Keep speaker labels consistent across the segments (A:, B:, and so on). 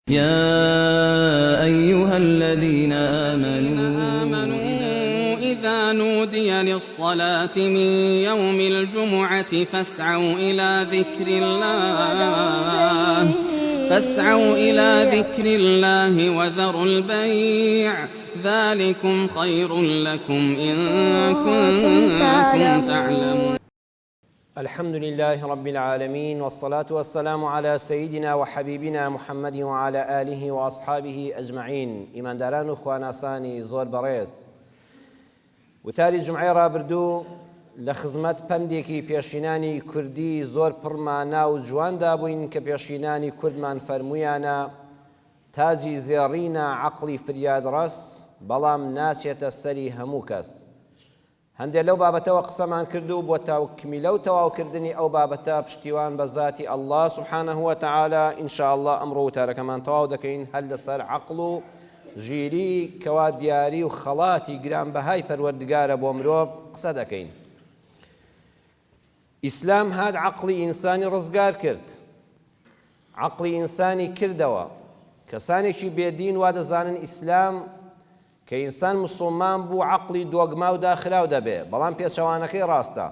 A: يا أيها الذين آمنوا
B: إذا نودي للصلاة من يوم الجمعة فاسعوا إلى ذكر الله وذروا البيع ذلكم خير لكم إن كنتم تعلمون.
C: الحمد لله رب العالمين، والصلاة والسلام على سيدنا وحبيبنا محمد وعلى آله وأصحابه أجمعين. إيمان داران وخواناساني زور بريز وتاری جمعی رابردوو لە خزمەت پندێکی پێشینانی کوردی زۆر پڕمانە و جواندا بووین کە پێشینانی کوردمان فەرموویانە تاجی زێڕینە عەقڵی فریادڕەس بەڵام ناچێتە سەری هەموو کەس. هەندێک لەو بابەتەوە قسەمان کردو بۆ تاوکمیلە و تەواوکردنی ئەو بابەتە پشتیوان بە ذاتی ئەڵڵا سوبحانەه وتەعالا. ئینشاءڵڵا ئەمڕۆ وتارەکەمان تەواو دەکەین هەر لەسەر عەقڵ و ژیری کەوا دیاری و خەڵاتی گرانبەهای پەروەردگارە بۆ مرۆڤ قسە دەکەین. ئیسلام هات عەقڵی ئینسانی ڕزگار کرد، عەقڵی ئینسانی کردەوە. کەسانێکی بێدین وا دەزانن ئیسلام کە ئینسان موسڵمان بوو عەقڵی دۆگما و داخراو دەبێ، بەڵام پێچەوانەکەی ڕاستە.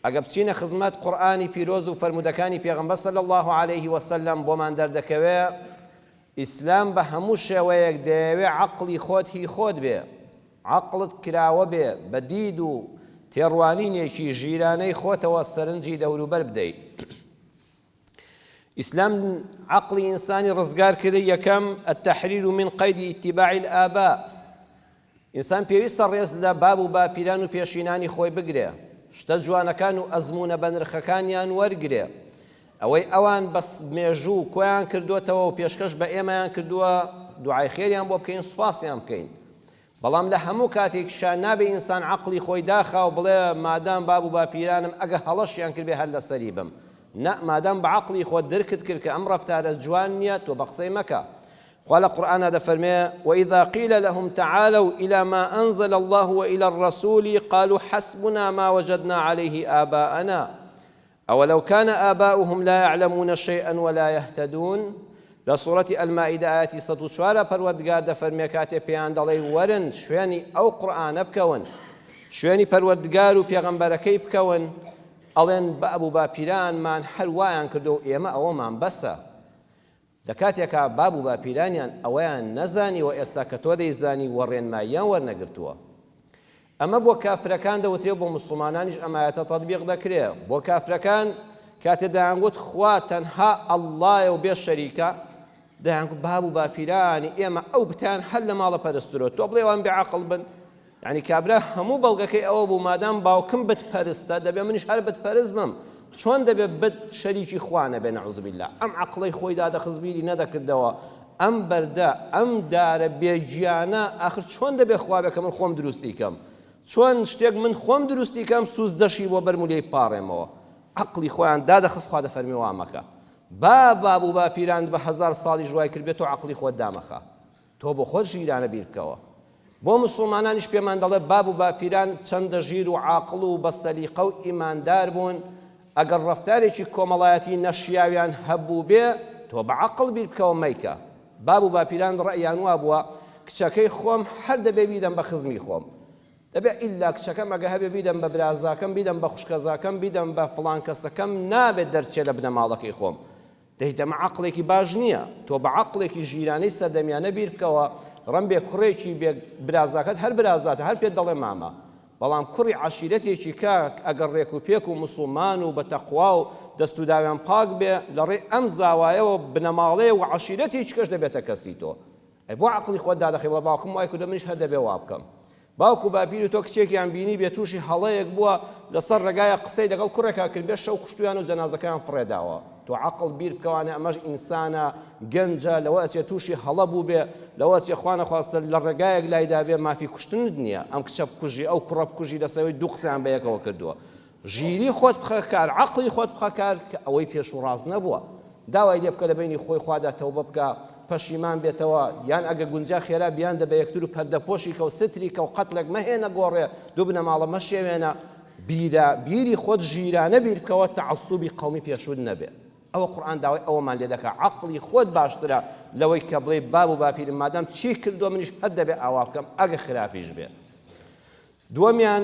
C: ئەگە بچینە خزمەت قورئانی پیرۆز و فەرمودەکانی پێغەمبەر صلی الله علیه وسلم بۆمان دەردەکەوێ ئیسلام بە هەموو شێوەیەک دەیەوێ عەقڵی خۆت هی خۆت بێ، عەقڵت کراوە بێ بە دید و تێڕوانینێکی ژیرانەی خۆتەوە سەرنجی دەوروبەر بدەیت. ئیسلام عەقڵی ئینسانی ڕزگار کردی. یەکەم التەحریر من قەید اتباع الآباء. ئینسان پێویستە ڕێز لە باب و باپیران و پێشینانی خۆی بگرێ، شتە جوانەکان و ئەزمونە بە نرخەکانیان وەرگرێ. ئەوەی ئەوان بە مێژوو کۆیان کردوتەوە و پێشکەش بە ئێمەیان کردووە دوعای خێریان بۆ بکەین، سوپاسیان بکەین. بەڵام لە هەموو کاتێکشان نابێ ئینسان عەقڵی خۆی داخاو بڵێ مادام باب و باپیرانم ئەگە هەڵەشیان کردبێ هەر لەسەری بم. نا، مادام بە عەقڵی خۆت درکت کرد کە ئەم ڕەفتارە جوان نییە تۆ بە قسەی مەکە. خوا لە قورئانە دەفەرمێ وإذا قيل لهم تعالوا إلى ما أنزل الله وإلى الرسول قالوا حسبنا ما وجدنا عليه آباءنا أولو كان آباؤهم لا يعلمون شيئا ولا يهتدون. لسورة المائدة آياتي 104 پەروەردگار دەفەرمێ کاتێ پێیان دەڵێ وەرن شوێنی ئەو قورئانە بکەون، شوێنی پەروەردگار و پێغەمبەرەکەی بکەون، ئەڵێن باب و باپیرانمان هەر وایان کردو و ئێمە ئەوەمان بەسە. لە کاتێکا باب و باپیرانیان ئەوەیان نەزانی و ئێستا کە تۆ دەیزانی وەڕێنماییان وەرنەگرتووە. ئەمە بۆ کافرەکان دەوترێ، بۆ موسڵمانانیش ئەمایەتە تەطبیق دەکرێ. بۆ کافرەکان کاتێ دەیانگوت خوا تەنها ئەڵڵایە و بێ شەریکە، دەیانگوت باب و باپیرانی ئێمە ئەو بتیان هەر لە ماڵە پەرسترۆ، تۆ بڵێ ئەوان بێعەقڵ بن. یعنی کابرا هەموو بەڵگەکەی ئەوە بوو مادام باوکم بتپەرستە دەبێ منیش هەر بتپەرست بم. چۆن دەبێت بت شەریکی خوا نەبێ نەعوذ بالله. ئەم عەقڵەی خۆی دادەخست بیری نەدەکردەوە، ئەم بەردە ئەم دارە بێگیانە ئاخر چۆن دەبێ خوا بێ کە من خۆم دروستی کەم، چۆن شتێک من خۆم دروستی کەم سوز دەشی بۆ بەرمولەی پاڕێمەوە. عەقڵی خۆیان دادەخست، خوا دەفەرمێ وا مەکە. باب و باپیران بە هەزار ساڵی ژوای کرد بێت تۆ عەقڵی خۆت دامەخە، تۆ بۆ خۆت ژیرانە بیر بکەوە. بۆ موسڵمانانیش پێمان دەڵێ باب و باپیران چەندە ژیر و عاقڵ و بە سەلیقە و ئیماندار بوون. ئەگەر ڕەفتارێکی کۆمەڵایەتی نەشیاویان هەبوو بێ تۆ بە عەقڵ بیر بکەوە مەیکە. باب و باپیران ڕەئیان وا بووە کچەکەی خۆم هەر دەبێ بیدەم بە خزمی خۆم، دەبێ ئیلا کچەکەم ئەگە هەبێ بیدەم بە برازاکەم، بیدەم بە خوشکەزاکەم، بیدەم بە فڵان کەسەکەم، نابێت دەرچێ لە بنەماڵەکەی خۆم. دەیتەمە عەقڵێکی باش نییە. تۆ بە عەقڵێکی ژیرانەی سەردەمیانە بیر بکەوە. ڕەنبێ کوڕێکی بێ برازاکەت هەر برازاتە، هەر پێت دەڵێ مامە، بەڵام کوڕی عەشیرەتێکی کاک ئەگەر ڕێک و پێک و موسڵمان و بە تەقوا و دەست و داویان پاک بێ لە ڕێ ئەم زاوایەوە بنەماڵەیە و عەشیرەتێکی کەش دەبێتە کەسی تۆ. ئەی بۆ عەقڵی خۆت دادەخەیەوە باوکم وای کردە منیش هەر دەبێ وا بکەم. باوکو باپیر تۆ کچێکیان بینی بێ تووشی هەڵەیەک بووە لەسەر ڕێگایە قسەی لەگەڵ کوڕێکا کرد بێ شەو کوشتویان و جەنازەکەیان فڕێداوە. تۆ عەقڵ بیر بکەوانێ ئەمەش ئینسانە گەنجە، لەوە ئەچێ تووشی هەڵە بوو بێ، لەوە ئەچێ خوا نەخواستە لە ڕێگایەک لایدا بێ مافی کوشتنت نییە. ئەم کچە بکوژی ئەو کوڕە بکوژی لەسەوەی دوو قسەیان بە یەکەوە کردووە. ژیری خۆت بخە کار، عەقڵی خۆت بخە کار کە ئەوەی پێش و ڕاست نەبووە. داوای لێ بکە لە بینی خۆی خوادا تەوبە بکە، پەشیمان بێتەوە، یان ئەگە گونجا خێرا بیان دەبە یەکتر و پەردەپۆشی کە و ستری کە و قەتلێک مەهێنە گۆڕێ، دوو بنەماڵە مەشێوێنە. بیری خۆت ژیرانە بیر بکەوە، تەعەسسوبی قەومی پێشود نەبێ. ئەوە قورئان داوای ئەوەمان لێ دەکات عەقڵی خۆت باشترە لەوەی کە بڵێ باب و باپیرم مادام چی کردووە منیش هەر دەبێ ئاوا بکەم ئەگە خراپیش بێ. دووەمیان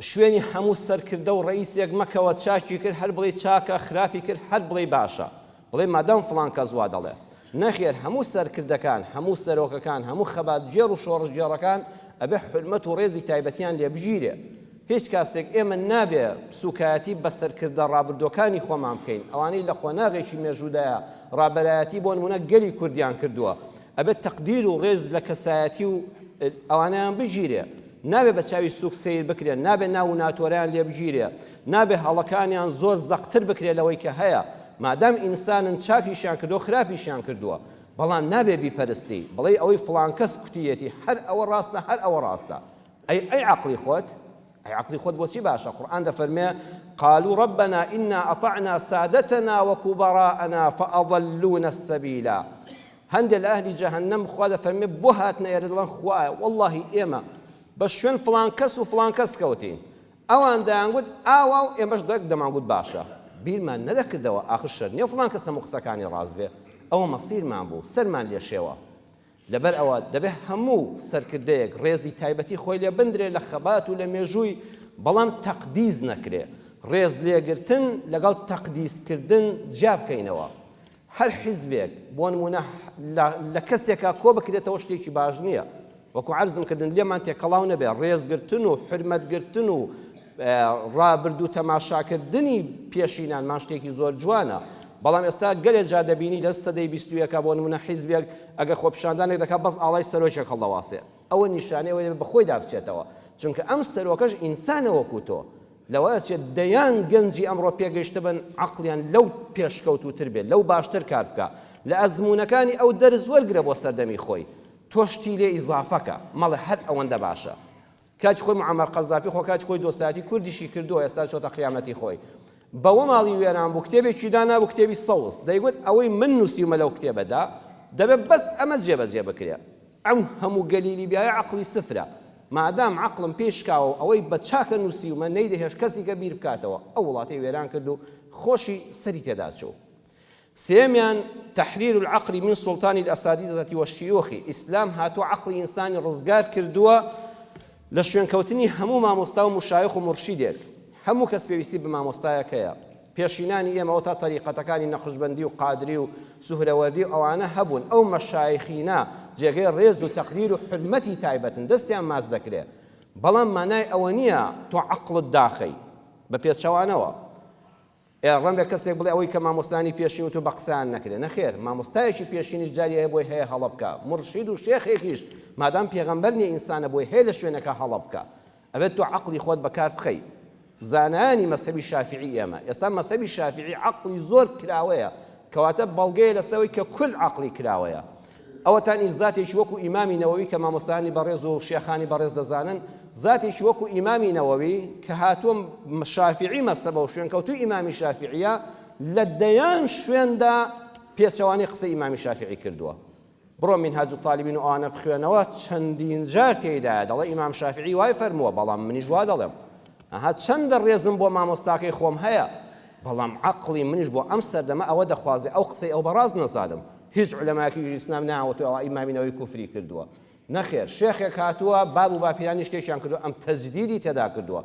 C: شوێنی هەموو سەرکردە و ڕئیسێک مەکەوە چاکی کرد هەر بڵێ چاکە خراپی کرد هەر بڵێ باشە بڵێ مادام فڵان کەس وا دەڵێ. نەخێر هەموو سەرکردەکان هەموو سەرۆکەکان هەموو خەباتگێڕ و شۆڕژگێڕەکان ئەبێ حورمەت و ڕێزی تایبەتیان لێ بژیرێ. هیچ کاسێک ئێمە نابێ سوکایەتی بە سەرکردە ڕابردوەکانی خۆمان بکەین ئەوانەی لە قۆناغێکی مێژوودایە ڕابەرایەتی بۆ نمونە گەلی کوردیان کردووە ئەبێت تەقدیر و ڕێز لە کەسایەتی و ئەوانیان بژیرێ. نابێ بە چاوی سوک سیر بکرێن نابێ ناو و ناتۆریان لێ بگیرێ نابێ هەڵەکانیان زۆر زەقتر بکرێ لەوەی کە هەیە مادام ئینسانن چاکیشیان کردو خراپیشیان کردووە بەڵام نابێ بیپەرستی بڵێ ئەوەی فڵان کەس کوتیەتی هەر ئەوە ڕاستە هەر ئەوە ڕاستە. ئەی عەقڵی خۆت عقلی خۆت بۆچی باشە؟ قورئان دەفەرمێ قالوا ربنا إنا أطعنا سادتنا وكبراءنا فأضلونا السبيلا. هەندێک لە ئەهلی جەهەنەم خوا دەفەرمێ بۆ هاتنە ئێرە دەڵێن خوایە وەڵڵاهی ئێمە بە شوێن فڵان کەس و فڵان کەس کەوتین ئەوان دەیانگوت ئاوا و ئێمەش دەمانگوت باشە بیرمان نەدەکردەوە ئاخر شەر نییە فڵان کەس هەموو قسەکانی ڕاست بێ ئەوە مەسیرمان بوو سەرمان لێ شێوە. لەبەر ئەوە دەبێ هەموو سەرکردەیەک ڕێزی تایبەتی خۆی لێ بندرێ لە خەبات و لە مێژووی بەڵام تەقدیز نەکرێ ڕێز لێگرتن لەگەڵ تەقدیزکردن جیا بکەینەوە. هەر حیزبێک بۆ نمونە لە کەسێکا کۆ بکرێتەوە شتێکی باش نییە وەکو عەرزم کردن لێمان تێکەڵاو نەبێ ڕێزگرتن و حرمەتگرتن و ڕابرد و تەماشاکردنی پێشینانمان شتێکی زۆر جوانە. بەڵام ئێستا گەلێک جا دەبینی لە سەدەی 21 بۆ نمونە حیزبێک ئەگە خۆپیشاندانێک دەکات بەس ئاڵای سەرۆکێک هەڵدەواسێ ئەوە نیشانەیە بەخۆی دابچێتەوە چونکە ئەم سەرۆکەش ئینسانە وەکو تۆ لەوەیە چێت دەیان گەنجی ئەمڕۆ پێگەیشتە بن عەقڵیان لەو پێشکەوتوتر بێت لەو باشتر کار بکە لە ئەزموونەکانی ئەو دەرز وەرگرە بۆ سەردەمی خۆی تۆشتی لێ ئیزافەکە مەڵێ هەر ئەوەندە باشە. کاتی خۆی معەمەر قەزافی خۆ کاتی خۆی دۆستایەتی کوردیشی کردووە ئێستا چۆتە قیامەتی خۆی بەوە ماڵی وێران بوو کتێبێکی دانا بوو کتێبی سەوز دەیگوت ئەوەی من نووسیمە لەو کتێبەدا دەبێت بەس ئەمە جێبەجێ بکرێ ئەو هەموو گەلیلی بیایە عەقڵی سفرە مادام عەقڵم پێشکاوە ئەوەی بە چاکە نووسیومە نەیدەهێش کەسی کە بیر بکاتەوە ئەو وڵاتی وێران کرد و خۆشی سەری تێدا چوو. سێمیان تحرير العقل من سلطان الأساتذة والشيوخ ئیسلام هاتووە عەقڵی ئینسانی ڕزگار کردووە لە شوێنکەوتنی هەموو مامۆستا و مشایخ و مرشیدێک. هەموو کەس پێویستی بە مامۆستایەک هەیە پێشینانی ئێمەوە تا تەریقەتەکانی نەخشبەندی و قادری و سوهرەوەردی و ئەوانە هەبوون ئەو مەشایخینە جێگەی ڕێز و تەقدیر و حرمەتی تایبەتن دەستیان ماچ دەکرێت بەڵام مانای ئەوە نییە تۆ عەقڵت داخەی بە پێچەوانەوە ڕەنگە کەسێک بڵێ ئەوەی کە مامۆستانی پێشین و تۆ بە قسەیان نەکرێت نەخێر مامۆستایەکی پێشینیش جاری هەیە بۆی هەیە هەڵە بکە مرشید و شێخێکیش مادام پێغەمبەر نییە ئینسانە بۆی هەیە لە شوێنەکە هەڵە بکە ئەبێت تۆ عەقڵی خۆت بەکار بخەی. زانانی مەسەبی شافعی ئێمە ئێستا مەسەبی شافعی عەقڵی زۆر کراوەیە کەواتە بەڵگەیە لەسەوەی کە کل عەقڵی کراوەیە. ئەوەتانی زاتێکی وەکو ئیمامی نەوەوی کە مامۆستانی بەڕێز و شێخانی بەڕێز دەزانن زاتێکی وەکو ئیمامی نەوەوی کە هاتووە شافعی مەسەبە و شوێنکەوتوی ئیمامی شافعیە لە دەیان شوێندا پێچەوانی قسەی ئیمامی شافعی کردووە. بڕۆ منهاج الطالبین و ئەوانە بخوێنەوە چەندین جار تێیدایە دەڵێ ئیمام شافعی وای فەرمووە بەڵام منیش وا دەڵێم ئەها چەندە ڕێزم بۆ مامۆستاکەی خۆم هەیە بەڵام عەقڵی منیش بۆ ئەم سەردەمە ئەوە دەخوازێ ئەو قسەی ئەو بەڕاز نەزانم هیچ عولەمایەکی ئیسلام ناوەتەوە ئەوە ئیمامینەوەی کوفری کردووە نەخێر شێخێک هاتووە باب و باپیرانی شتێکیان کردووە ئەم تەجدیدی تێدا کردووە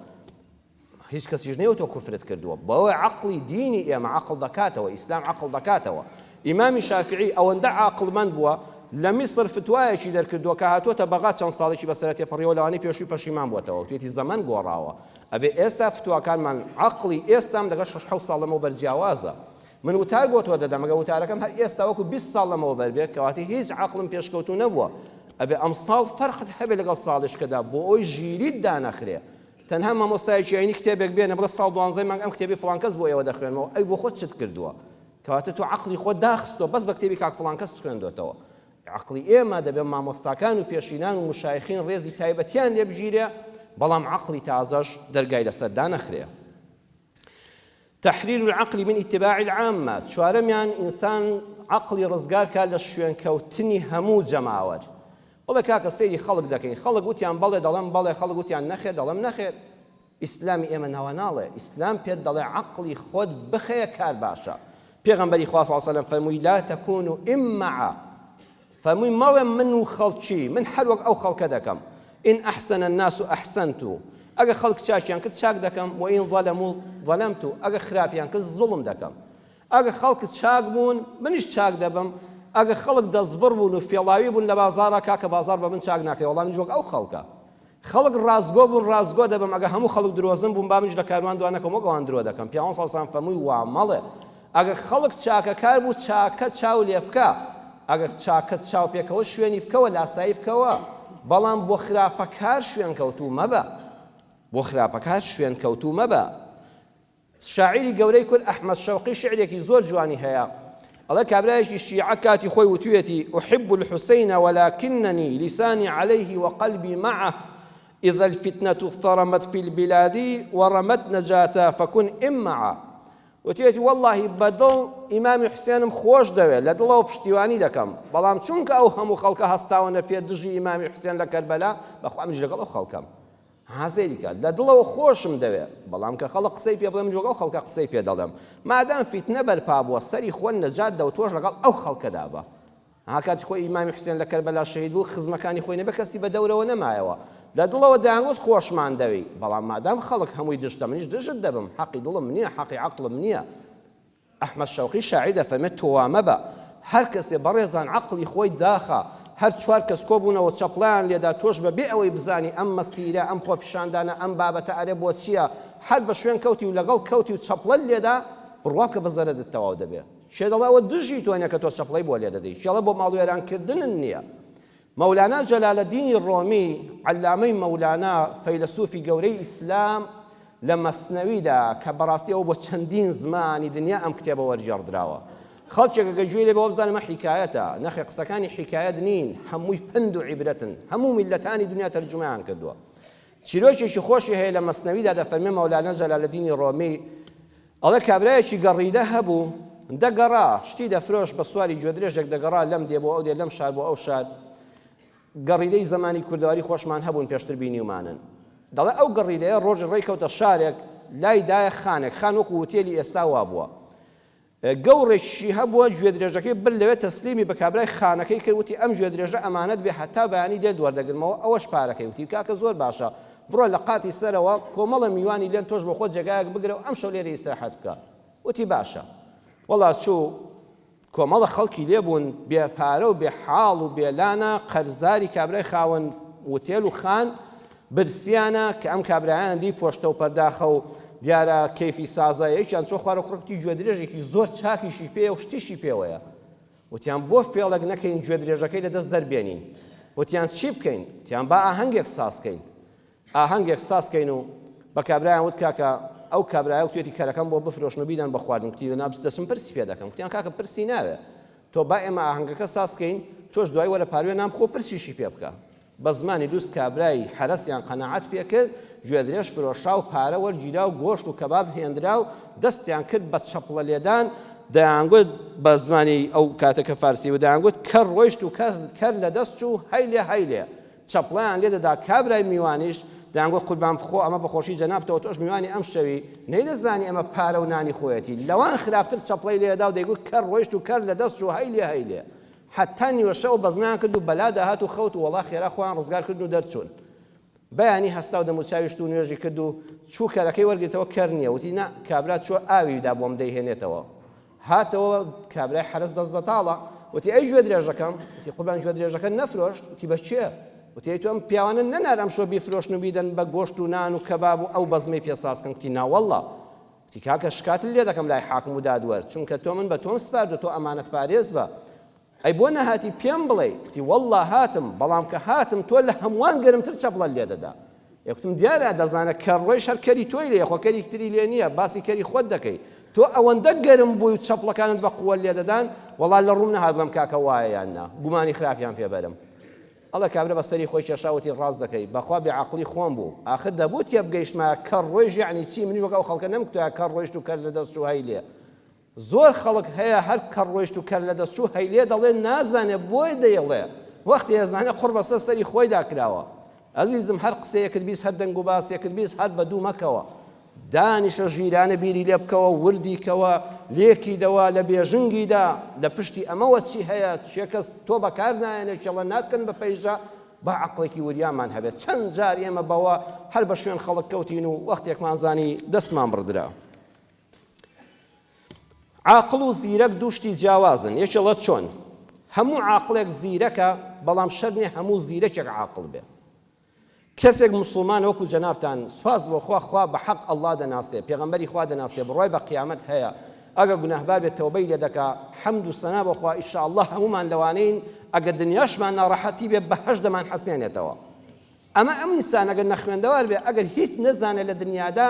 C: هیچ کەسیش نەیەوە تۆ کوفرت کردووە بەوەی عەقڵی دینی ئێمە عەقڵ دەکاتەوە ئیسلام عەقڵ دەکاتەوە. ئیمامی شافعی ئەوەندە عاقڵمەند بووە لە میسر فتوایەکی دەرکردووە کە هاتووەتە بەغا چەند ساڵێکی بەسەرەت تێپەڕیەوە لەوانەی پێشووی پەشیمان بووەتەوە توێتی زەمان گۆڕاوە ئەبێ ئێستا فتوواکانمان عەقڵی ئێستام لەگەڵ 6 ساڵ لەمەوە بەرجیاوازە. من وتار بۆ تۆ دەدەم ئەگە وتارەکەم هەر ئێستا وەکو 20 ساڵ لەمەوە بەربێت کەواتی هیچ عەقڵم پێشکەوتوو نەبووە ئەبێ ئەم ساڵ فەرقت هەبێ لەگەڵ ساڵیشکەدا بۆ ئەوی ژیریت دانەخرێ تەنها مامۆستایەکی ئاینی کتێبێک بێنە بڵێ ساڵ 12 مانگ ئەم کتێبی فڵان کەس بۆ ئێوە دەخوێنمەوە ئەی بۆ خۆت چت کردووە کەواتە تۆ عەقڵی خۆت داخستۆ بەس بە کتێبی کاک فڵان کەس خوێندوێتەوە. عەقڵی ئێمە دەبێت مامۆستاکان و پێشینان و مشایخین ڕێزی تایبەتیان لێ بگیرێ بەڵام عەقڵی تازەش دەرگای لەسەر دانەخرێ. تحرير العقل من اتباع العامة چوارەمیان ئینسان عەقڵی ڕزگار کات لە شوێنکەوتنی هەموو جەماوەر بڵێ کاکە سەیری خەڵک دەکەین خەڵک وتیان بەڵێ دەڵێم بەڵێ خەڵک وتیان نەخێر دەڵێم نەخێر ئیسلامی ئێمە ناوە ناڵێ ئیسلام پێت دەڵێ عەقڵی خۆت بخەیە کار باشە پێغەمبەری خوا صلی الله علیه و سلم فەرمووی لا تەکونوا ئیمەعە فەرمووی مەڵێ من و خەڵکی من هەر وەک ئەو خەڵکە دەکەم ئین ئەحسەنە الناس ئەحسەنت ئەگە خەڵک چاکیان کرد چاک دەکەم و ئین ظەلەموا ظەلەمت ئەگە خراپیان کرد زوڵم دەکەم ئەگە خەڵک چاک بوون منیش چاک دەبم ئەگە خەڵک دەستبڕ بوون و فێڵاوی بوون لە بازاڕە کاکە بازار بە من چاک ناکرێت وەڵام منیش وەک ئەو خەڵکە خەڵک ڕازگۆ بوون ڕازگۆ دەبم ئەگە هەموو خەڵک درۆزن بوون با منیش لە کاروان دوانەکەم وەک ئەوان درۆ دەکەم پیاوەڕ صلی الله علیه و سلم فەرمووی وا مەڵێ ئەگەر خەڵک چاکەکار بوو چاکە چاو لێ بکە ئەگەر چاکەت چاو پێکەوە شوێنی بکەوە لاسایی بکەوە بەڵام بۆ خراپەکار شوێن کەوتوو مەبە بۆ خراپەکار شوێن کەوتوو مەبە شاعیری گەورەی کورد ئەحمەد شەوقی شعرێکی زۆر جوانی هەیە ئەڵێ کابرایەکی شیعە کاتی خۆی وتوێتی أحب الحسين ولكنني لساني عليه وقلبي معه إذا الفتنة اضطرمت في البلاد ورمت نجاة فكن إمعا وتێتی واللهی بەدڵ ئیمامی حوسێنم خۆش دەوێت لە دڵەوە پشتیوانی دەکەم بەڵام چونکە ئەو هەموو خەڵکە هەستاونە پێ دژی ئیمامی حوسێن لە کەربەلا بەخوا منیش لەگەڵ ئەو خەڵکەم حازێری کات لە دڵەوە خۆشم دەوێت بەڵام کە خەڵک قسەی پێ بڵێ من لەگەڵ ئەو خەڵکە قسەی پێ دەڵێم مادام فیتنە بەرپا بووە سەری خۆن نەجات دە و تۆش لەگەڵ ئەو خەڵکەدا بە هاکاتی خۆی ئیمامی حوسێن لە کەربەلا شەهید بوو خزمەکانی خۆی نەبێ کەسی بە دەورەوە نەمایەوە لە دڵەوە دەیانگوت خۆشمان دەوێ بەڵام مادام خەڵک هەمووی دشتە منیش دژت دەبم حەقی دڵم نییە حەقی عەقڵم نییە ئەحمەد شەوقی شاعیر دەفەرمێت تۆوا مەبە هەر کەسێ بەڕێزان عەقڵی خۆی داخە هەر چوار کەس کۆبوونەوە چەپڵیان لێدا تۆش بەبێ ئەوەی بزانی ئەم مەسیرە ئەم خۆپیشاندانە ئەم بابەتە ئەرێ بۆ چییە هەر بە شوێن کەوتی و لەگەڵ کەوتی و چەپڵەت لێدا بڕوا کە بەزەرەدت تەواو دەبێت شێ دەڵێەوە دژی تۆ نییە کە تۆ چەپڵەی بۆ لێ دەدەی شێڵە بۆ ماڵوێرانکردنن نییە مەولانا جەلالەدینی ڕۆمی عەلامەی مەولانا فەیلسوفی گەورەی ئیسلام لە مەسنەویدا کە بەڕاستی ئەو بۆ چەندین زمانی دنیا ئەم کتێبە وەرجێڕدراوە خەڵکێکە گوێی لێ بەوە بزانمە حیکایەتە نەخێ قسەکانی حیکایەت نین هەمووی پند و عیبرەتن هەموو میلەتانی دنیا تەرجمەیان کردووە چیرۆکێکی خۆشی هەیە لە مەسنەویدا دەفەرمێ مەولانا جەلالەدینی ڕۆمی ئەڵێ کابرایەکی گەڕیدە هەبوو دەگەڕا شتی دەفرۆش بە سواری گوێدرێژێک دەگەڕا لەم دێ بۆ ئەو دێ لەم شار بۆ ئەو شار گەڕیدەی زمانی کوردەواری خۆشمان هەبوون پێشتر بینیومانن دەڵێ ئەو گەڕیدەیە ڕۆژ ڕێکەوتە شارێک لای دایە خانێک خان وەکو وتێلی ئێستا وا بووە گەوڕێکشی هەبووە گوێدرێژەکەی بر لەوێ تەسلیمی بە کابرای خانەکەی کرد وتی ئەم گوێدرێژە ئەمانەت بێ هەتا بەیانی دێ دووەردەگرمەوە ئەوەش پارەکەی وتی کاکە زۆر باشە بڕۆ لە قاتی سەرەوە کۆمەڵە میوانی لێن تۆش بە خۆت جێگایەک بگرە و ئەم شەو لێرە ئیستراحەت بکە وتی باشە وەڵا چوو کۆمەڵە خەڵکی لێبوون بێ پارە و بێ حاڵ و بێلانە قەرزاری کابرای خاوەن وتێل و خان برسیانە کە ئەم کابرایان دی پۆشتە و پەرداخە و دیارە کەیفی سازایەکیان چۆ خوارە کوڕکتی گوێدرێژێکی زۆر چاکیشی پێ و شتیشی پێوەیە وتیان بۆ فێڵێک نەکەین گوێدرێژەکەی لەدەست دەربێنین وتیان چی بکەین وتیان با ئاهەنگێک سازکەین ئاهەنگێک سازکەین و بە کابرایان وت کاکە ئەو کابرایە و توێتی کەرەکەم بۆ بفرۆشن و بیدەن بە خواردن کتی نابست دەچم پرسی پێ دەکەم وتیان کاکە پرسی ناوێ تۆ با ئێمە ئاهەنگەکە سازکەین تۆش دوای وەرە پاروێ نام خۆ پرسیشی پێ بکە بە زمانی دووست کابرای حرەسیان قەناعەت پێ کرد گوێدرێژ فرۆشا و پارە وەرگیرا و گۆشت و کەباب هێندرا و دەستیان کرد بە چەپڵە لێدان دەیانگوت بە زمانی ئەو کاتەکە فارسی و دەیانگوت کەر ڕۆیشت و کەر لە دەست و هەیلێ هەیلێ چەپڵەیان لێ دەدا کابرای میوانیش دەیانگوت قوربان بخۆ ئەمە بەخۆشی جەنابتەوە تۆش میوانی ئەم شەوی نەیدەزانی ئەمە پارە و نانی خۆیەتی لەوان خراپتر چەپڵەی لێدا و دەیگوت کەر ڕۆیشت و کەر لە دەست و هەیلێ هەیلێ حتا نیوەشەو بەزمیان کرد و بەلا داهات و خەوت و وەڵا خێرا خۆیان ڕزگار کرد و دەرچوون بەیانی هەستا و دەموچاویشت و نوێژی کرد و چوو کەرەکەی وەرگێتەوە کەر نییە وتی نا کابرا چۆ ئاویدا بۆم دەیهێنێتەوە هاتەوە کابرای حرەس دەست بەتاڵە وتی ئەی گوێ درێژەکەم وتی قوربان گوێ درێژەکە نەفرۆشت وتی بە چێ وتی ئەی تۆ ئەم پیاوانە نەنارم شۆ بیفرۆشن و بیدەن بە گۆشت و نان و کەباب و ئەو بەزمەی پێسازکەن وتی ناوەڵڵا وتی کاکە شکاتت لێ دەکەم لای حاکم و دادوەر چونکە تۆ من بە تۆم سپاردو تۆ ئەمانەت پارێز بە ئەی بۆ نەهاتی پێم بڵێ وتی وەڵڵا هاتم بەڵام کە هاتم تۆ لە هەمووان گەرمتر چەپڵەت لێ دەدا یەکتم دیارە دەزانە کەڕۆی شەرکەری تۆی لێ خۆ کەری تری لێ نییە باسی کەری خۆت دەکەی تۆ ئەوەندە گەرم بووی و چەپڵەکانت بە قووە لێ دەدان وەڵا لە ڕوون نەهات بڵێم کاکە وایە یان نا گومانی خراپیان پێبەرم ئەڵە کابرا بەسەری خۆی کێشاوەتی ڕاست دەکەی بەخوا بێعەقڵی خۆم بوو ئاخر دەبوو تێبگەیشتمە کەڕۆیش یعنی چی منی وەک ئەو خەڵکە نەمکتووە کەڕۆیشت و کەر لە دەست و هەیلێ زۆر خەڵک هەیە هەر کەڕۆیشت و کەر لە دەست و هەیلێ دەڵێ نازانێ بۆی دەیڵێ وەختی ئێزانێ قڕ بەسەر سەری خۆی داکراوە عزیزم هەر قسەیەکت بیست هەر دەنگ و باسێکت بیست هەر بە دوو مەکەوە دانیشە ژیرانە بیری لێ بکەوە وردی کەوە لێکی دەوە لە بێژنگیدا لە پشتی ئەمەوە چی هەیە چێکەس تۆ بەکار نایەنە کێڵە ناتکەن بە پەیژە با عەقڵێکی وریامان هەبێت چەند جار ئێمە بەوە هەر بە شوێن خەڵک کەوتین و وەختێکمان زانی دەستمان بڕدرا. عاقڵ و زیرەک دووشتی جیاوازن. یەکێڵە چۆن هەموو عاقڵێک زیرەکە بەڵام شەر نییە هەموو زیرەکێک عاقڵ بێ. کەسێک مسلمان وەکو جەنابتان سوپاس بۆ خوا بە حەق ئەڵڵا دەناسێ پێغەمبەری خوا دەناسێ بڕۆی بە قیامەت هەیە ئەگە گوناهبار بێت تەوبەی لێ دەکا حەمد و سەنا بەخوا ئینشاءالله هەمومان لەوانەین ئەگەر دنیاشمان ناڕەحەتی بێ بەهەشت دەمان حەسێنێتەوە. ئەمە ئەم ئینسان ئەگەر نەخوێندەوار بێ ئەگەر هیچ نەزانێت لە دنیادا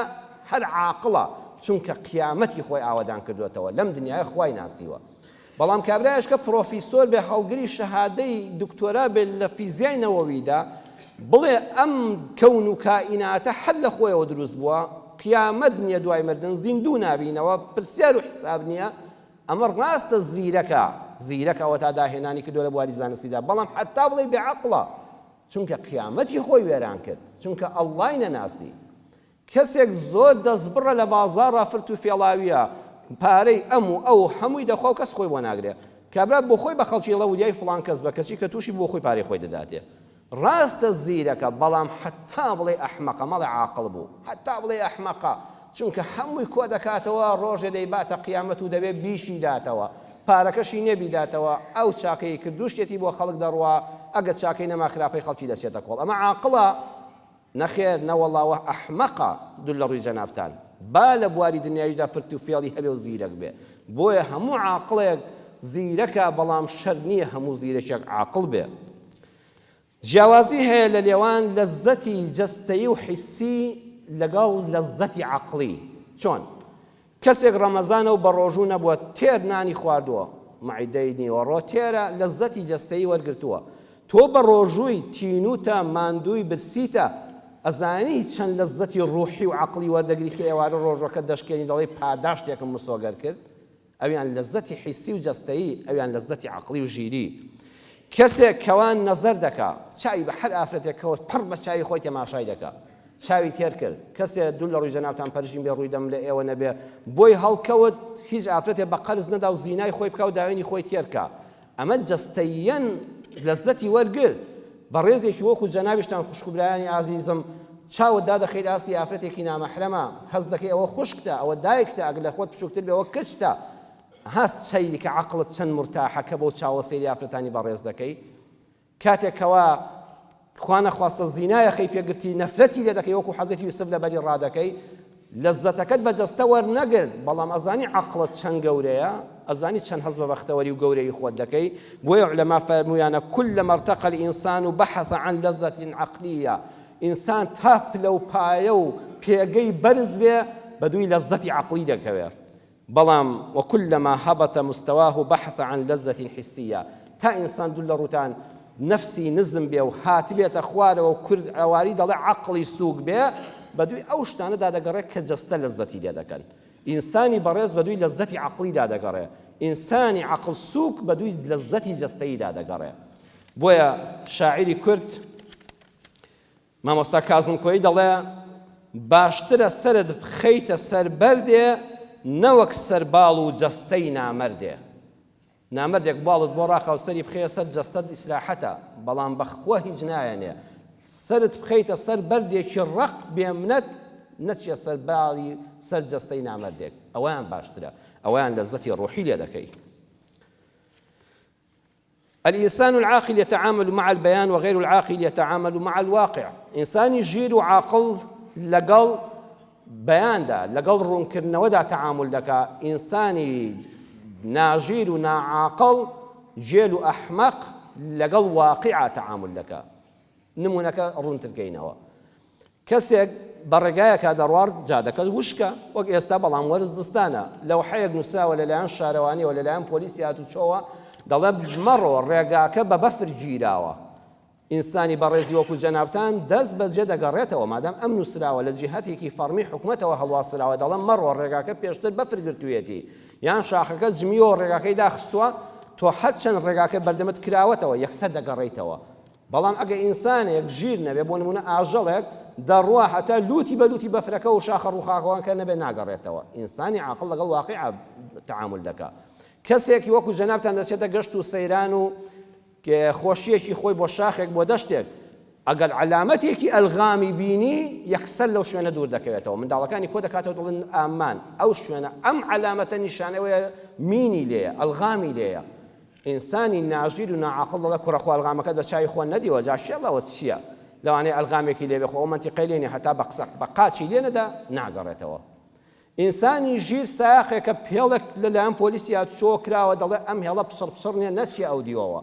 C: هەر عاقڵە چونکە قیامەتی خۆی ئاوادان کردوێتەوە لەم دنیای خوای ناسیوە. بەڵام کابرایش کە پرۆفیسۆر بێ هەڵگری شەهادەی دکتۆرا بێ لە فیزیای نەوەویدا بڵێ ئەم کەون و کائیناتە هەر لە خۆیەوە دروست بووە قیامەت نییە دوای مردن زیندوو نابینەوە پرسیار و حساب نییە ئەمە ڕاستە زیرەکە ئەوە تا داهێنانی کردووە لە بواری زانستیدا بەڵام حتا بڵێ بێعەقڵە چونکە قیامەتی خۆی وێران کرد چونکە ئەڵڵای نەناسی. کەسێک زۆر دەستبڕە لە بازاڕا فرت و فێڵاویە پارەی ئەم و ئەو هەمووی دەخوا و کەس خۆی بۆ ناگرێ کابرا بۆ خۆی بە خەڵکی لە وریای فڵان کەس بە کەچی کە تووشی بۆ خۆی پارەی خۆی دەداتێ. ڕاستە زیرەکە بەڵام حتا بڵێ ئەحمەقە مەڵێ عاقڵ بوو حتا بڵێ ئەحمەقە چونکە هەمووی کۆ دەکاتەوە ڕۆژێ دەیباتە قیامەت و دەبێت بیشی داتەوە پارەکەشی نێبیداتەوە ئەو چاکەی کردو شتێتی بۆ خەڵک دەڕوا ئەگەر چاکەی نەما خراپەی خەڵکی دەچێتە کۆڵ. ئەمە عاقڵە نەخێر نەوەڵاوە ئەحمەقە دوو لە ڕووی جەنابتان با لە بواری دنیایشدا فرت و فێڵی هەبێ و زیرەک بێ. بۆیە هەموو عاقڵێک زیرەکە بەڵام شەر نییە هەموو زیرەکێک عاقڵ بێ. جیاوازی هەیە لە لێوان لەزەتی جەستەیی و حیسی لەگەڵ لەزەتی عەقڵی. چۆن کەسێک ڕەمەزانە و بە ڕۆژوو نەبووە تێر نانی خواردووە مەعیدەی نیوەڕۆ تێرە لەزەتی جەستەیی وەرگرتووە تۆ بە ڕۆژووی تینوتە ماندووی برسیتە ئەزانی چەند لەزەتی ڕوحی و عەقڵی وەردەگری کە ئێوارە ڕۆژەکە دەشکێنی دەڵێ پاداشتێکم مسۆگەر کرد ئەویان لەزەتی حیسی و جەستەیی ئەویان لەزەتی عەقڵی و ژیری. کەسێک کەوان نەزەر دەکا چاوی بە هەر ئافرەتێکەوە پڕ بە چاوی خۆی تەماشای دەکا چاوی تێر کرد کەسێک دوو لە ڕووی جەنابتان پەرژین بێ ڕووی دەم لە ئێوە نەبێ بۆی هەڵکەوت هیچ ئافرەتێ بە قەرز نەدا و زینای خۆی بکە و داوێنی خۆی تێرکە ئەمە جەستەیەن لەزەتی وەرگرت بە ڕێزێکی وەکو جەنابیشتان خوشکبرایانی ئازیزم چاوت دادەخەیت ئاستی ئافرەتێکی نامەحرەمە هەست دەکەی ئەوە خوشکتە ئەوە دایکتە ئەگەر لە خۆت بچووکتر بێ ئەوە کچتە هەست چەیلی کە عەقڵت چەند مرتاحەکە بۆ چاوە سەیری ئافرەتانی بەڕێز دەکەی کاتێکەوە خوا نەخواستە زینایە خەی پێگرتی نەفرەتی لێ دەکەی وەکو حەزەتی یوسف لەبەری ڕادەکەی لەزەتەکەت بە جەستە وەرنەگرت بەڵام ئەزانی عەقڵت چەند گەورەیە ئەزانی چەند هەست بە بەختەوەری و گەورەی خۆت دەکەی. بۆیە عولەما فەرموویانە كلما ارتقى الإنسان بحث عن لذة عقلية ئینسان تا پلە و پایە و پێگەی بەرز بێ بە دووی لەزەتی عەقڵی دەکەوێ بەڵام وكلما هبط مستواه بحث عن لذة حسية تا ئینسان دوو لە ڕووتان نفسی نزم بێ و هات بێتە خوارەوە و کورد ئەواری دەڵێ عەقڵی سووک بێ بە دووی ئەو شتانەدا دەگەڕێت کە جەستە لەزەتی لێ دەکەن. ئینسانی بەڕێز بە دووی لەزەتی عەقڵیدا دەگەڕێ ئینسانی عەقڵ سووک بە دووی لەزەتی جەستەییدا دەگەڕێ. بۆیە شاعیری کورد مامۆستا کازم کۆیی دەڵێ باشترە سەرت بخەیتە سەربەردێ نەوەک سەرباڵ و جەستەی نامەردێ. نامەردێک باڵت بۆ ڕاخە و سەری بخەیە سەر جەستەت ئیسراحەتە بەڵام بەخوا هیچ نایەنێ سەرت بخەیتە سەر بەردێکی ڕق بێمنەت نەچێ سەرباڵی سەر جەستەی نامەردێک ئەویان باشترە ئەویان لەزەتی ڕوحی لێ دەکەی. الإنسان العاقل يتعامل مع البيان وغير العاقل يتعامل مع الواقع. إنساني جير وعاقل لقل بيان دا لقل رونكرنا ودا تعامل دكا إنساني ناجير وناعاقل جيل أحمق لقل واقع تعامل دكا نمونك رونتركينوا كسيك بەڕێگایەک دەڕوار جادەکە وشکە وەک ئێستا بەڵام وەرزستانە لەو حەیەک نووساوە لەلایەن شارەوانیەوە لەلایەن پۆلیسی هاتوچۆوە دەڵێ مەڕۆ ڕێگاکە بە بەفر گیراوە ئینسانی بەڕێزی وەکو جەنابتان دەست بەجێ دەگەڕێتەوە مادام ئەم نووسراوە لە جیهەتێکی فەرمی حکومەتەوە هەڵواسراوە دەڵێ مەڕۆ ڕێگاکە پێشتر بەفر گرتوویەتی یان شاخەکە جمیەوە ڕێگاکەی داخستووە تۆ هەرچەند ڕێگاکە بەردەمت کراوەتەوە یەکسەر دەگەڕێیتەوە بەڵام ئەگە ئینسانێک ژیر نەبێ بۆ نمونە ئاژەڵێک دەڕوا هەتا لوتی بە لوتی بەفرەکە و شاخە ڕووخاکەوان کە نەبێ ناگەڕێتەوە ئینسانی عاقڵ لەگەڵ واقعە تعامل دەکات کەسێکی وەکو جەنابتان دەچێتە گەشت و سەیران و خۆشیەکی خۆی بۆ شاخێک بۆ دەشتێک ئەگەر علامەتێکی ئەلغامی بینی یەکسەر لەو شوێنە دوور دەکەوێتەوە منداڵەکانی کۆ دەکاتەوە دڵن ئامان ئەو شوێنە ئەم علامەتە نیشانەوەیە مینی لێیە ئەلغامی لێیە ئینسانی ناژیر و ناعاقڵ دەڵێ کوڕەخوا ئەلغامەکەت بە چای خۆ نەدیوە جا شێڵەوە چییە لەوانەیە ئەلغامێکی لێ بێ خۆ ئەو مەنتیقەی لێنێ هەتا بە قاچی لێ نەدا ناگەڕێتەوە ئینسانی ژیر ساقێکە پێڵێک لەلایەن پۆلیسیا چۆ کراوە دەڵێ ئەم هێڵە پسڕ نییە نەچی ئەو دیوەوە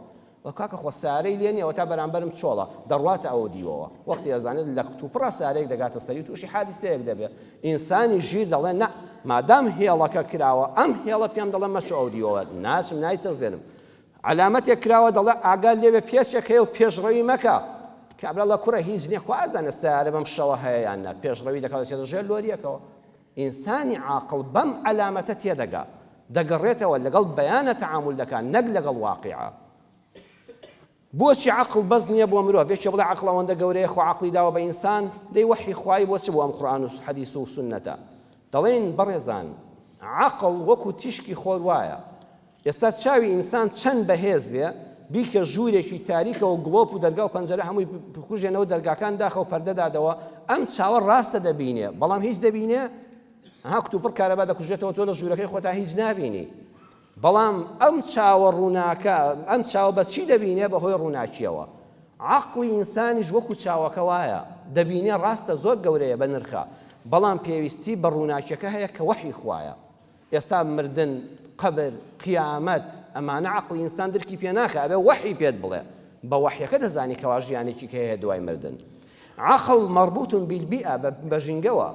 C: کاکە خۆ سارەی لێنیەوە تا بەرامبەرم چۆڵە دەڕواتە ئەو دیوەوە وەختی ئەزانێت لە تووپڕە سارەیەک دەگاتە سەری تووشی حادیسەیەک دەبێت ئینسانی ژیر دەڵێ نە مادام هێڵەکە کراوە ئەم هێڵە پێم دەڵێ مەچ ئەو دیوەوە ناچم نایچەزێنم علامەتێک کراوە دەڵێ ئاگال لێوێ پێچێک هەیە و پێشڕەوی مەکە کابرا لە کوڕە هیچ نییە خوازانە سارە بەم شەوە هەیە یان نە پێشڕەوی دەکات چێتە ژێر لۆریەکەوە ئینسانی عاقڵ بەم علامەتە تێدەگا دەگەڕێتەوە لەگەڵ بەیانە تەعامل دەکات نەک لەگەڵ واقعە بۆچی عقل بەز نییە بۆ مرۆڤ بێکی بڵێ عقل ئەوەندە گەورەیە خۆ عقلی داوە بە ئینسان دەی وەحی خوای بۆچی بۆ ئەم قورئان و حەدیث و سونەتە دەڵێن بەڕێزان عقل وەکو تیشکی خۆر وایە ئێستا چاوی ئینسان چەند بەهێز بێ بیکە ژوورێکی تاریکە و گڵۆپ و دەرگا و پەنجەرە هەمووی بکوژێنەوە دەرگاکان داخە و پەردەدادەوە ئەم چاوە ڕاستە دەبینێ بەڵام هیچ دەبینێ ها کتوپڕ کارەبا دەکوژێتەوە تۆ لە ژوورەکەی خۆتا هیچ نابینی بەڵام ئەم چاوە ڕووناکە ئەم چاوە بە چی دەبینێ بەهۆی ڕووناکیەوە عقلی ئینسانیش وەکو چاوەکە وایە دەبینێ ڕاستە زۆر گەورەیە بە نرخە بەڵام پێویستی بە ڕووناکیەکە هەیە کە وەحی خوایە ئێستا مردن قبر قیامەت ئەمانە عقلی ئینسان درکی پێ ناکە ئەبێ وەحی پێت بڵێ بە وەحیەکە دەزانی کەوا ژیانێکی کە هەیە دوای مردن عقل مربوط بالبیئە بە ژینگەوە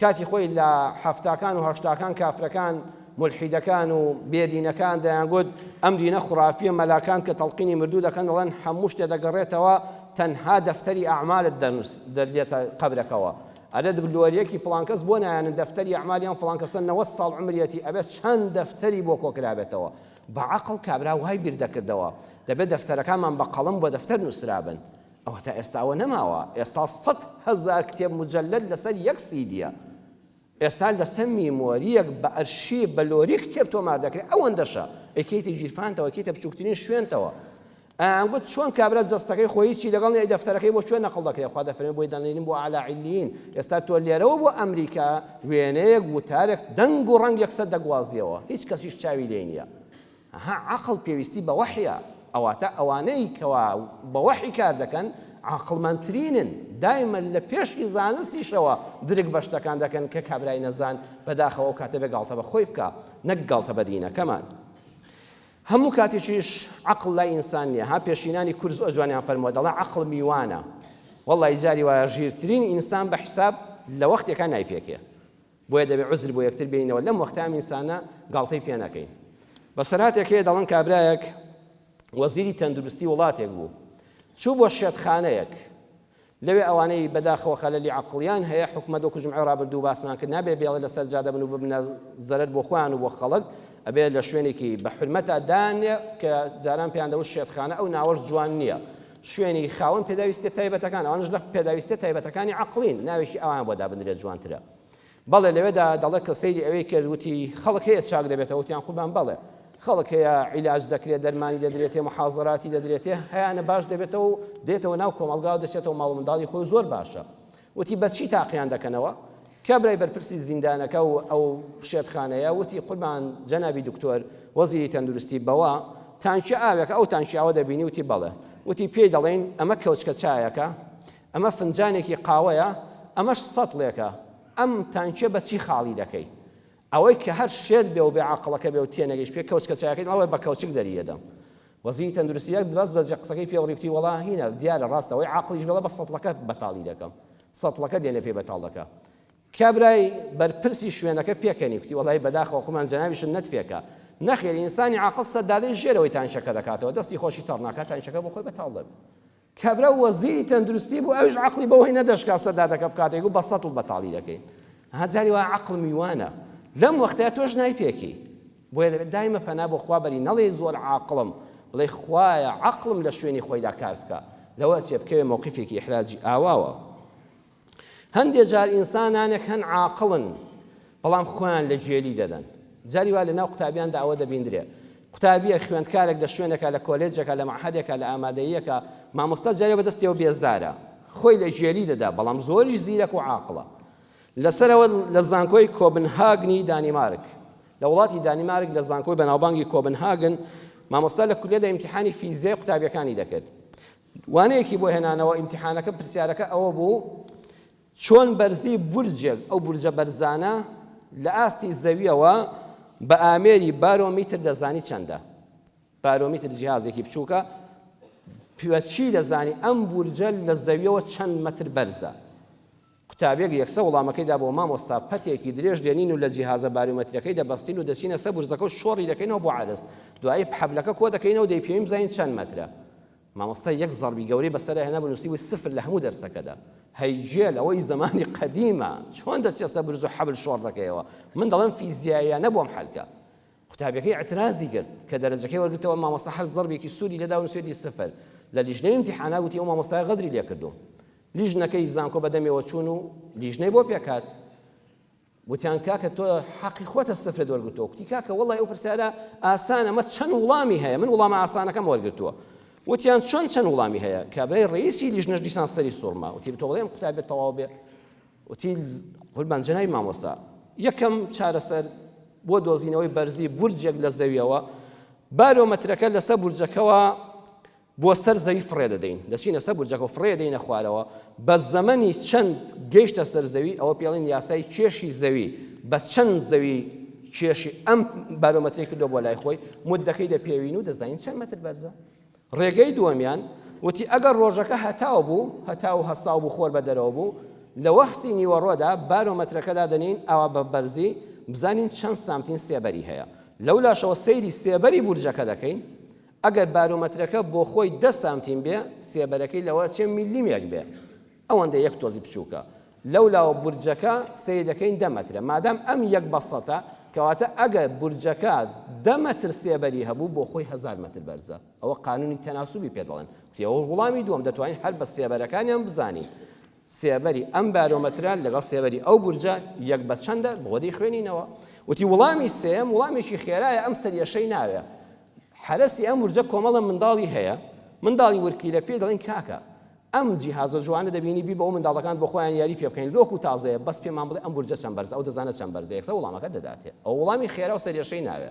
C: کاتی خۆی لە حەفتاکان و هەشتاکان کافرەکان ملحیدەکان و بێدینەکان دەیانگوت ئەم دینە خوڕافیە مەلاکان کە تەڵقینی مردوو دەکەن دەڵێن هەموو شتێ دەگەڕێتەوە تەنها دەفتەری ئەعمالت دەردێتە قەبرەکەوە ئەرە دبلۆریەکی فڵان کەس بۆ نایانن دەفتەری ئەعمالیان فڵان کەسە 90 ساڵ عمرێتی ئەبێت چەند دەفتەری بۆ کۆکرابێتەوە بە عەقڵ کابرا وای بیر دەکردەوە دەبێت دەفتەرەکانمان بە قەڵەم بۆ دەفتەر نووسرابن ئەوە تا ئێستاوە نەماوە ئێستا 100,000 کتێب مجەلەد لەسەر یەک سیدیە ئێستا لەسەر میمۆریەک بە ئەرشیڤ بە لۆری کتێب تۆمار دەکرێت ئەوەندەشە ئەکەیتە ژیرفانتەوە ئەکەیتە بچووکترین شوێنتەوە ئەنگوت چۆن کابرا جەستەکەی خۆی چی لەگەڵ نێ دەفتەرەکەی بۆ شوێن نەقڵ دەکرێت خوا دەفرێن بۆی دەنێنین بۆ ئالا عیلیین ئێستا تۆ لێرەوە بۆ ئەمریکا وێنەیەک وتارێک دەنگ و ڕەنگ یەکسەر دەگوازیەوە هیچ کەسیش چاوی لێ نییە ها عەقڵ پێویستی بە وەحیە ئەواتە ئەوانەی کەوا بە وەحی کار دەکەن عاقڵمەندترینن دایما لە پێشی زانستیشەوە درک بە شتەکان دەکەن کە کابرای نەزان بەداخەوە کاتە بێ گاڵتە بە خۆی بکە نەک گاڵتە بە دینەکەمان هەموو کاتێکیش عقل لای ئینسان نییە ها پێشینانی کورز ئەجوانیان فەرمووە دەڵێ عقل میوانە وەڵڵی جاری وایە ژیرترین ئینسان بە حیساب لە وەختێکە نایپێکێ بۆیە دەبێ عوزر بۆ یەکتر بینەوە لەم وەختە ئەم ئینسانە گاڵتەی پێ نەکەین بەسەرهاتێک هەیە دەڵێن کابرایەک وەزیری تەندروستی وڵاتێک بوو چوو بۆ شێتخانەیەک لەوێ ئەوانەی بەداخەوە خەلەلی عەقڵیان هەیە حکومەت وەکو جمعە ڕابردوو باسمان کرد نابێ بێڵێ لەسەر جادە بن و ببنە زەرەر بۆ خۆیان و بۆ خەڵک ئەبێ لە شوێنێکی بە حورمەتە دانێ کە جاران پێیان دەوت شێتخانە ئەو ناوەش جوان نییە شوێنی خاوەن پێداویستێ تایبەتەکان ئەوانش لە پێداویستێ تایبەتەکانی عەقڵین ناوێکی ئەوان بۆ دابنرێت جوانترە بەڵێ لەوێدا دەڵێت کە سەیری ئەوەی کرد وتی خەڵک هەیە چاک دەبێتەوە وتیان خوبان بەڵێ خەڵک هەیە عیلاج دەکرێت دەرمانی دەدرێتێ محاضراتی دەدرێتێ هەیانە باش دەبێتەوە و دێتەوە ناو کۆمەڵگا و دەچێتەوە ماڵ و منداڵی خۆی زۆر باشە وتی بەچی تاقییان دەکەنەوە کابرای بەرپرسی زیندانەکە و ئەو شێتخانەیە وتی قوربان جەنابی دکتۆر وەزیری تەندروستی بەوە تانکی ئاوێکە ئەو تانکیاوە دەبینی وتی بەڵێ وتی پێی دەڵێن ئەمە کەوچکە چایەکە ئەمە فنجانێکی قاوەیە ئەمەش سەتڵێکە ئەم تانکیە بەچی خاڵی دەکەی ئەوەی کە هەر شێت بێ و بێ عەقڵەکە بێ و تێنەگەیشت پێ کەوچکە چایەکەی ئەوەی بە کەوچک دەریێدەم وەزیری تەندروستیەک بەس بەجێ قسەکەی پێوەڕی وتی وەڵا هینە دیارە ڕاستە ئەوەی عەقڵیش بێڵە بە سەتڵەکە بەتاڵی دەکەم سەتڵەکە دێنێ پێ بەتاڵ دەکە کابرای بەرپرسی شوێنەکە پێکەنی وتی وەڵای بەداخەوە قومان جەنابیشم نەت پێکە نەخێر ئینسانی عاقڵ سەدادەی ژێرەوەی تانشەکە دەکاتەوە دەستی خۆشی تەڕ ناکات تانشەکە بۆ خۆی بەتاڵ دەبێت کابرا وەزیری تەندروستی بوو ئەویش عەقڵی بەوەی نەدەشکا سەدادەکە بکاتێک و بە سەتڵ بەتاڵی دەکەین هەجاری وا عەقڵ میوانە لەم وەختەیە تۆش نایپێکی بۆیە دەبێت دایمە پەنا بۆ خوا بەری نەڵێ زۆر عاقڵم بڵێ خوایە عەقڵم لە شوێنی خۆیدا کار بکە لەوە چێ بکەوێ مووقفێکی ئیحراجی ئاواوە. هەندێک جار ئینسانانێک هەن عاقڵن بەڵام خۆیان لە جێلی دەدەن. جاری وا لە ناو قوتابیاندا ئەوە دەبیندرێ. قوتابیە خوێندکارێک لە شوێنێکە لە کۆلێجێکە لە معهەدێکە لە ئامادەییەکە مامۆستا جارێ بەدەستیەوە بێزارە خۆی لە ژێلی دەدا بەڵام زۆریش زیرەک و عاقڵە. لەسەرەوە لە زانکۆی کۆبنهاگنی دانیمارک لە وڵاتی دانیمارک لە زانکۆی بەناوبانگی کۆبنهاگن مامۆستا لە کولێدا ئیمتیحانی فیزیای قوتابیەکانی دەکرد. وانەیەکی بۆ هێنانەوە ئیمتیحانەکە پرسیارەکە ئەوە بوو چۆن بەرزی بورجێک ئەو بورجە بەرزانە لە ئاستی زەویەوە بە ئامێری بارۆمیتر دەزانی چەندە. بارۆمیتر جیهازێکی بچووکە پێچی دەزانی ئەم بورجە لە زەویەوە چەند مەتر بەرزە. قوتابێک یەکسە وەڵامەکەیدا بۆ مامۆستا پەتێکی درێژ دێنین و لە جیهازە بارومەترەکەی دەبەستین و دەچینە سەر بورجەکە و شۆڕی دەکەینەوە بۆ عەرز. دوایی حەبلەکە کۆ دەکەینەوە و دەیپێویم بزانین چەند مەترە. مامۆستا یەک زەڕبی گەورەی بەسەرە هێنا بنووسی وی سفر لە هەموو دەرسەکەدا. هەیجێل ئەوەی زمانی قەدیمە چۆن دەچێت سەر بورج و حەبل شۆڕ دەکەیەوە. من دەڵێم فیزیایە نەبووم حەلکە. قوتابیەکەی اعترازی کرد کە دەرەجەکەی وەرگرتەوە مامۆستا هەر زەڕبێکی سووری لەدا و نووسێتی سفر. لە لیژنەی ئیمتیحانا گوتی ئەو مامۆستای غەدری لێ کردو. لیژنەکەی زانکۆ بەدەمێەوە چوون و لیژنەی بۆ پێکات. وتیان کاکە تۆ حەقی خۆتە سفرت وەرگرتەوە. کوتی کاکە وەڵی ئەو پرسیارە ئاسانە مە چەند وڵامی هەیە من وڵامە ئاسانەکەم وەرگرتووە. وتیان چەند وڵامی هەیە کابرای ڕئیسی لیژنەش دیسان سەری سوورما. وتی تۆ بڵێم قوتابێت تەواو بێ. وتی قوربان جەنای مامۆستا یەکەم چارەسەر بۆ دۆزینەوەی بەرزی بورجێک لە زەویەوە بارۆمەترەکە لەسەر بورجەکەەوە بۆ سەر زەوی فڕێ دەدەین دەچینە سەر بورجەکە و فڕێ دەینە خوارەوە بە زەمەنی چەند گەیشتە سەر زەوی ئەوە پێڵین یاسای کێشی زەوی بە چەند زەوی کێشی ئەم بارۆمەتری کردو بۆ لای خۆی مدەکەی دەپێوین و دەزانین چەند مەتر بەرزە. ڕێگەی دووەمیان وتی ئەگەر ڕۆژەکە هەتاو بوو هەتاو هەساو بوو خۆر بە دەرەوە بوو لە وەختی نیوەڕۆدا بارۆمەترەکەدا دەنین ئەوە بە بەرزی بزانین چەند سامتین سێبەری هەیە. لەولاشەوە سەیری سێبەری بورجەکە دەکەین. ئەگەر بارۆمەترەکە بۆ خۆی 10 سامتین بێ سێبەرەکەی لەوە چەند میلیمێک بێ ئەوەندە یەک تۆزی بچووکە. لەولاوە بورجەکە سەیری دەکەین 10 مەترە مادام ئەم یەک بەسەتە کەواتە ئەگەر بورجەکە 10 مەتر سێبەری هەبوو بۆ خۆی 1000 مەتر بەرزە. ئەوە قانونی تەناسوبی پێ دەڵێن. ئەوە وڵامی دووەم دەتوانین هەر بە سێبەرەکانیان بزانین سێبەری ئەم بارۆمەترە لەگەڵ سێبەری ئەو بورجە یەک بە چەندە بۆ دەی خوێنینەوە. وتی وڵامی سێم وڵامێکی خێرایە ئەم سەریەشەی ناوێ. حرەسی ئەم بورجە کۆمەڵە منداڵی هەیە منداڵی ورکی لە پێ دەڵێن کاکە ئەم جیهازە جوانە دەبینی بی بە ئەو منداڵەکان بۆ خۆیان یاری پێ بکەین لۆک و تازەیە بەس پێمان بڵێ ئەم بورجە چەند بەرزە ئەو دەزانێت چەند بەرزە یەکسە وڵامەکە دەداتێ. ئەو وڵامی خێرا و سەریەشەی ناوێ.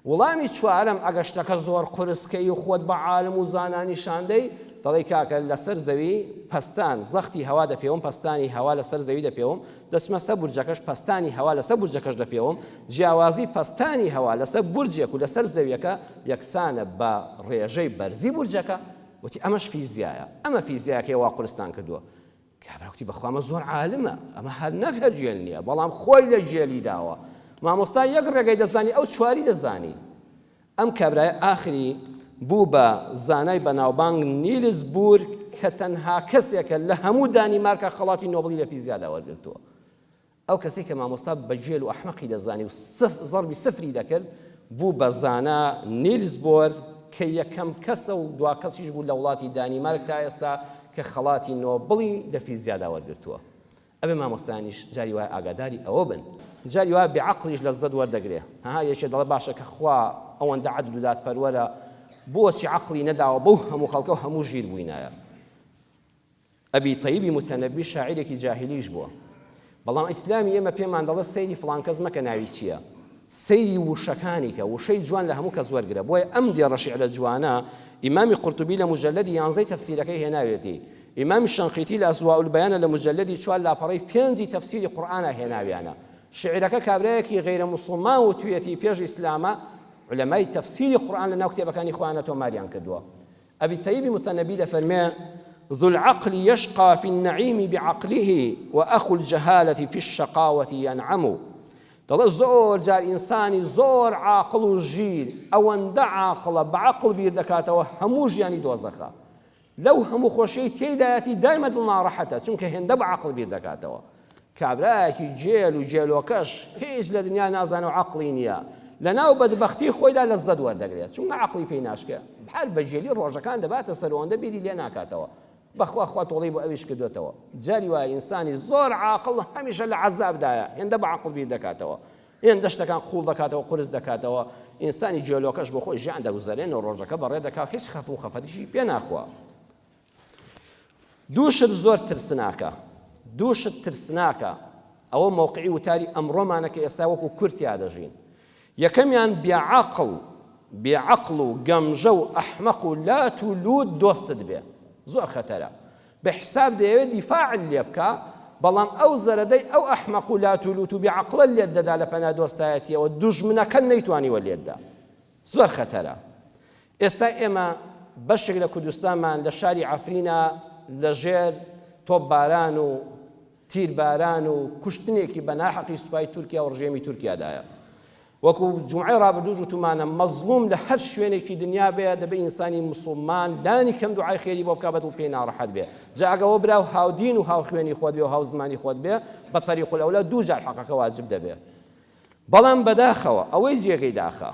C: وڵامی چوارەم ئەگەر شتەکە زۆر قورسکەی و خۆت بە عالم و زانانی شاندەی دەڵێ کاکە لەسەر زەوی پەستان زەختی هەوا دەپێوم پەستانی هەوا لەسەر زەوی دەپێوم دەچمە سەر بورجەکەش پەستانی هەوا لەسەر بورجەکەش دەپێوم جیاوازی پەستانی هەوا لەسەر بورجێک و لەسەر زەویەکە یەکسانە بە ڕێژەی بەرزی بورجەکە. وتی ئەمەش فیزیایە ئەمە فیزیاکەی وا قورستان کردووە. کابراوتی بەخوامە زۆر عالمە ئەمە هەر نەک هەر جێل نییە بەڵام خۆی لە جێلی داوە. مامۆستا یەک ڕێگەی دەزانی ئەو چواری دەزانی. ئەم کابرایە ئاخری بوو بە زانای بەناوبانگ نیلز بور کە تەنها کەسێکە لە هەموو دانیمارکە خەڵاتی نۆبڵی لە فیزیادا وەرگرتووە. ئەو کەسێک کە مامۆستا بەجێل و ئەحمەقی دەزانی و زەڕبی سفری دەکرد بوو بە زانا نیلز بۆر کە یەکەم کەسە و دوا کەسیش بوو لە وڵاتی دانیمارک تا ئێستا کە خەڵاتی نۆبڵی لە فیزیادا وەرگرتووە. ئەبێ مامۆستانیش جاری وای ئاگاداری ئەوە بن جاری وای بێعەقڵیش لە زەد وەردەگرێ. ها یەکێ دەڵێ باشە کە خوا ئەوەندە عەدل و دادپەروەرە بۆچی عەقڵی نەداوە بەو هەموو خەڵکە و هەموو ژیر بووینایە. ئەبی تەیبی متەنەبی شاعیرێکی جاهیلیش بووە بەڵام ئیسلامی ئێمە پێمان دەڵێ سەیری فڵان کەس مەکە ناوی چییە سەیری وشەکانی کە وشەی جوان لە هەموو کەس وەرگرە. بۆیە ئەم دێڕە شیعرە جوانە ئیمامی قورتوبی لە مجەلەدی 11 تەفسیرەکەی هێناوێتی ئیمامی شەنقیتی لە ئەزواء البەیانە لە مجەلەدی 4 لاپەڕەی 5 تەفسیری قورئانە هێناویانە. شعرەکە کابرایەکی غەیرە موسڵمان و توێتی پێش ئیسلامە علماء تفسير القرآن لنا كتاب كان إخوانة وماريان كدوا. أبي الطيب متنبي لفرماء ذو العقل يشقى في النعيم بعقله وأخو الجهالة في الشقاوة ينعم. دڵ زۆر جار ئینسانی زۆر عاقڵ و ژیر ئەوەندە عاقڵە بعقل بیر دەکاتەوە هەموو ژیانی دۆزەخە لەو هەموو خۆشەی تێدایەتی دایمە دڵ ناڕەحەتە چونکە هێندە بعقل بیر دەکاتەوە. کابرایەکی جێل و جێلۆکەش هیچ لە دنیا نازانە و عەقڵی نییە لە ناو بەدبەختی خۆیدا لەزەت وەردەگرێت چونکە عەقڵی پێی ناشکێ هەر بەجێلی ڕۆژەکان دەباتە سەرەوەندە بیری لێ ناکاتەوە بەخوا خوا تۆڵی بۆ ئەویش کردوێتەوە جاری وایە ئینسانی زۆر عاقڵ هەمیشە لە عەزابدایە هێندە بە عەقڵ بیر دەکاتەوە هێندە شتەکان خوڵ دەکاتەوە قورس دەکاتەوە ئینسانی جێلۆکەش بۆ خۆی ژیان دەگوزارێنەوە ڕۆژەکە بەڕێ دەکات هیچ خەف و خەفەتیشی پێ ناخوا دووشت زۆر ترسناکە ئەوە مووقعی وتاری ئەمڕۆمانە کە ئێستا وەکو کورتیا دەژین یەکەمیان بێعەقڵ و گەمژە و ئەحمەق و لات و لووت دۆستت بێ زۆر خەتەرە بە حیساب دەیەوێت دیفاعت لێ بکە بەڵام ئەو زەرەدەی ئەو ئەحمەق و لات و لووت و بێعەقڵە لێت دەدا لە پەنا دۆستایەتیەوە دوژمنەکە نەیتوانیوە لێتدا زۆر خەتەرە ئێستا ئێمە بەشێک لە کوردستانمان لە شاری عەفرینە لەژێر تۆپباران و تیرباران و کوشتنێکی بە ناحەقی سوپای تورکیا و ڕژێمی تورکیادایە وەکو جومعەی ڕابردوو جوتمانە مەزلوم لە هەر شوێنێکی دنیا بێ دەبێ ئینسانی موسڵمان لانی کەم دوعای خێری بۆ بکە بەدڵ پێی ناڕەحەت بێ جا ئەگەوە براو هاودین و هاوخوێنی خۆت بێ و هاوزمانی خۆت بێ بە طەریق الأولى دوو جار حەقەکە واجب دەبێ بەڵام بەداخەوە ئەوەی جێگەی داخە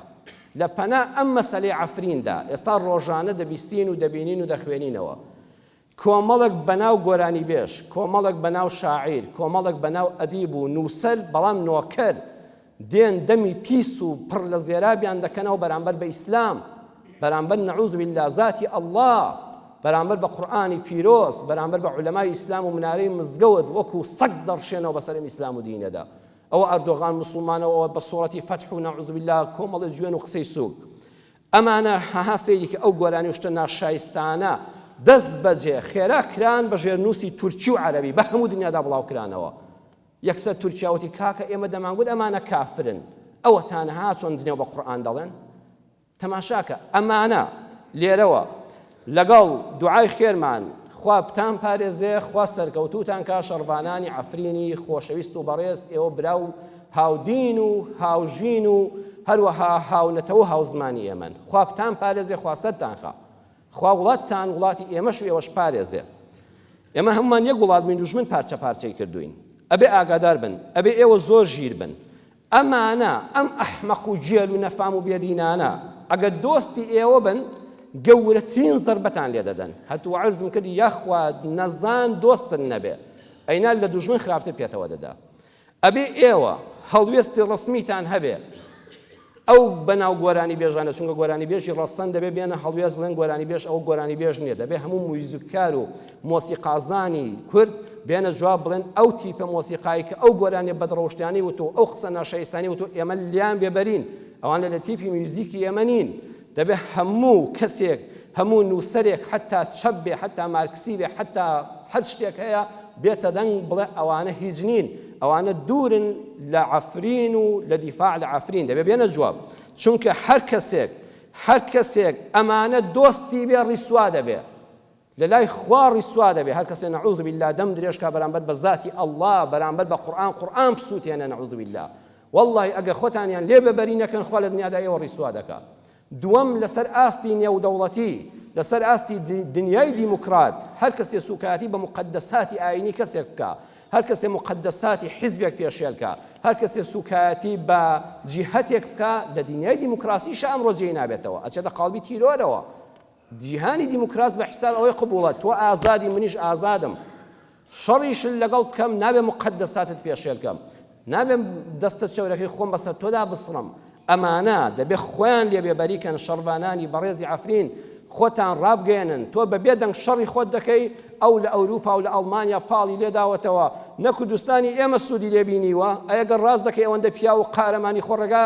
C: لە پەنا ئەم مەسەلەی عەفریندا ئێستا ڕۆژانە دەبیستین و دەبینین و دەخوێنینەوە کۆمەڵک بەناو گۆرانی بێش کۆمەڵک بەناو شاعیر کۆمەڵک بەناو ئەدیب و نووسەر بەڵام نۆکەر دێن دەمی پیس و پڕ لە زێرابیان دەکەنەوە بەرامبەر بە ئیسلام بەرامبەر نەعوذ بالله ذاتی ئەڵڵا بەرامبەر بە قورئانی پیرۆز بەرامبەر بە عولەمای ئیسلام و منارەی مزگەوت وەکو سەگ دەڕشێنەوە بەسەر ئیسلام و دینەدا ئەوە ئەردۆغان موسڵمانەوە بە سوڕەتی فەتح و نەعوذ بالله کۆمەڵی جوێن و قسەی سووک ئەمانە هەها سەیری کە ئەو گۆرانی و شتە ناشایستانە دەست بەجێ خێرا کران بە ژێرنووسی تورکی و عەرەبی بە هەموو دنیادا بڵاو کرانەوە یەکسەر تورکیاوەتی کاکە ئێمە دەمانگوت ئەمانە کافرن ئەوە تانەها چۆن جنێو بە قورئان دەڵێن تەماشاکە ئەمانە لێرەوە لەگەڵ دوعای خێرمان خوا بتان پارێزێ خوا سەرکەوتوتان کا شەڕبانانی عەفرینی خۆشەویست و بەڕێز ئێوە براو هاودین و هاوژین و هەروەها هاونەتەوە هاوزمانی ئێمەن خوا بتان پارێزێ خوا سەرتان خا خوا وڵاتتان وڵاتی ئێمەش و ئێوەش پارێزێ ئێمە هەمومان یەک وڵات بین دوژمن پارچە پارچەی کردوین ئەبێ ئاگادار بن ئەبێ ئێوە زۆر ژیر بن ئەمانە ئەم ئەحمەق و جێل و نەفام و بێدینانە ئەگەر دۆستی ئێوە بن گەورەترین زەربەتان لێ دەدەن هەتوو عەرزم کردی یاخوا نەزان دۆستن نەبێ ئەینا لە دوژمن خراپتر پێتەوە دەدا ئەبێ ئێوە هەڵوێستی ڕسمیتان هەبێ ئەو بەناو گۆرانی بێژانە چونکە گۆرانی بێژی ڕەسەن دەبێ بێنە هەڵوێست بڵێن گۆرانی بێژ ئەو گۆرانی بێژ نییە دەبێ هەموو موزیکار و مۆسیقازانی کورد بێنە جواب بڵێن ئەو تیپە مۆسیقایی کە ئەو گۆرانی بەدڕەوشتیانی وتۆ ئەو قسە ناشایستانی وتۆ ئێمە لیان بێبەرین ئەوانە لە تیپی میوزیکی ئێمە نین دەبێ هەموو کەسێک هەموو نووسەرێک حتا چەپ بێ حتا مارکسی بێ حتا هەر شتێک هەیە بێتە دەنگ بڵێ ئەوانە هیچ نین ئەوانە دوورن لە عەفرین و لە دیفاع لە عەفرین دەبێ بێنە جواب چونکە هەر کەسێک ئەمانە دۆستی بێ ڕیسوا دەبێ لە لای خوا ڕیسوا دەبێ هەر کەسێ نەعوذ بالله دەم درێژکا بەرامبەر بە ذاتی ئەڵڵا بەرامبەر بە قورئان پسووتێنە نەعوذ بالله والله ئەگەر خۆتانیان لێ ببەری نەکەن خوا لە دنیادا ئێوە ڕیسوا دەکات دووەم لەسەر ئاستی نێودەوڵەتی لەسەر ئاستی دنیای دیموکرات هەر کەسێ سوکاتی بە مقدساتی ئاینی کەسێک بکە هەر کەسێ مقدساتی حیزبێک پێشێلکە هەر کەسێ سوکایەتی بە جیهەتێک بکە لە دنیای دیموکراسیش ئەمڕۆ جێی نابێتەوە ئەچێتە قاڵبی تیرۆرەوە جیهانی دیموکراس بە حیساب ئەوەی قبوڵە تۆ ئازادی منیش ئازادم شەڕیش لەگەڵ بکەم نابێ مقدساتت پێشێلکەم نابێ دەستە چەورەکەی خۆم بەسەر تۆدا بسڕم ئەمانە دەبێ خۆیان لێ بێبەریکەن شەڕبانانی بەڕێزی عەفرین خۆتان ڕابگەێنن تۆ بەبێ دەنگ شەڕی خۆت دەکەی ئەو لە ئەوروپا و لە ئەڵمانیا پاڵی لێداوەتەوە نە کوردستانی ئێمە سوودی لێبینیوە ئەگەر ڕاست دەکەی ئەوەندە پیا و قارەمانی خۆڕەگا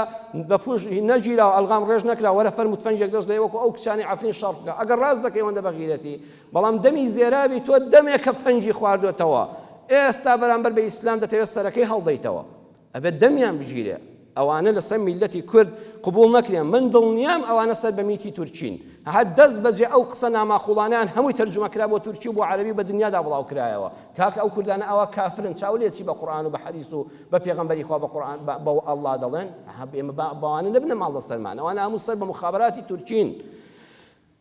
C: بەپوش نەگیرا و ئەلغام ڕێژ نەکرا وەرە فەرمووت فەنجێک دەست لێ وەکو ئەو کچانی عەفرین شەڕ بکە ئەگەر ڕاست دەکەی ئەوەندە بەغیرەتی بەڵام دەمی زێرابی تۆ دەمێکە پەنجی خواردوێتەوە ئێستا بەرامبەر بە ئیسلام دەتەوێت سەرەکەی هەڵدەیتەوە ئەبێت دەمیان بژیرێ ئەوانە لەسەر میلەتی کورد قبول نەکرێن من دڵنیام ئەوانە سەر بە میتی تورکین هەر دەست بەجێ ئەو قسە ناماخوڵانیان هەمووی تەرجمەکرا بۆ تورکی و بۆ عەرەبی بە دنیادا بڵاو کرایەوە کاکە ئەو کوردانە ئەوە کافرن چاولێتی بە قورئان و بە حەدیث و بە پێغەمبەری خوا بە قورئان بە ئەڵڵا دەڵێن ئێمە بەوانە نەبنە ماڵ دەسەرمان ئەوانە هەموو سەر بە مخابراتی تورکین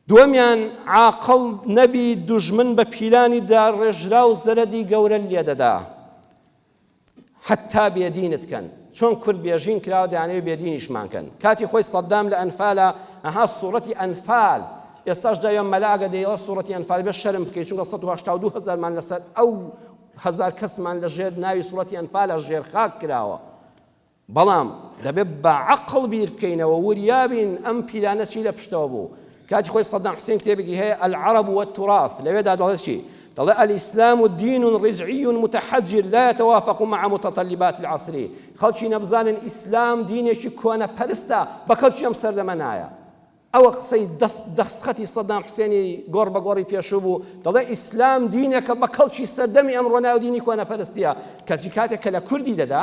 C: دووەمیان عاقڵ نەبی دوژمن بە پیلانی داڕێژرا و زەرەدی گەورە لێدەدا حتا بێدینت کەن چۆن کورد بێژین کراوە دەیانەوێت بێدینیشمانکەن کاتی خۆی سەدام لە ئەنفالە ئەها سوورەتی ئەنفال ئێستاش داوێن مەلاگە دەیڵە سوورەتی ئەنفال بێ شەرم بکەیت چونکە 182,000مان لەسەر ئەو 1000 کەسمان لە ژێر ناوی سوورەتی ئەنفالە ژێر خاک کراوە بەڵام دەبێت بە عەقڵ بیر بکەینەوە وریابین ئەم پیرانە چی لە پشتەوە بوو کاتی خۆی سەدام حوسێن کتێبێکی هەیە العرب والتراث لەوێدا دەڵێت چی دەڵێ الإسلام دين رجعي متحجر لا يتوافق مع متطلبات العصر خەڵکی نەبزانن ئیسلام دینێکی کۆنە پەرستە بە کەڵکی ئەم سەردەمە نایە ئەوە قسەی دەستخەتی سەدام حوسێنی گۆڕ بە گۆڕی پێشوو بوو دەڵێ ئیسلام دینێکە بە کەڵکی سەردەمی ئەمڕۆ ناو دینی کۆنە پەرستیە کەچی کاتێک کە لە کوردی دەدا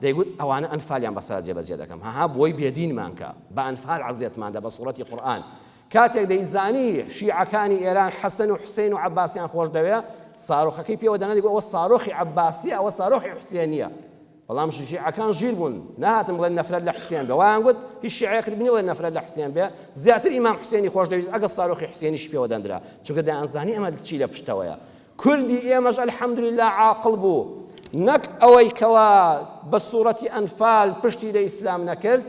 C: دەیگوت ئەوانە ئەنفالیان بەسەر جێبەجێ دەکەم هەها بۆی بێدینمان کە بە ئەنفال عەزیەتماندا بە سوورەتی قورئان کاتێک دەیزانی شیعەکانی ئێران حەسەن و حوسێن و عەباسیان خۆش دەوێت سارۆخەکەی پێوە دەنا دەیگوت ئەوە سارۆخی عەباسیە ئەوە سارۆخی حوسێنیە بەڵام شیعەکان ژیر بوون نهاتم بڵێن نەفرەت لە حوسێن بێ وایان گوت هیچ شیعەیەکت بینی بڵێن نەفرەت لە حوسێن بێ زیاتر ئیمام حوسێنی خۆش دەویست ئەگەر سارۆخی حوسێنیش پێوە دەندرا چونکە دەیانزانی ئەمە چی لە پشتەوەیە کوردی ئێمەش ئەلحەمدولیلا عاقڵ بوو نەک ئەوەی کەوا بە سوورەتی ئەنفال پشتی لە ئیسلام نەکرد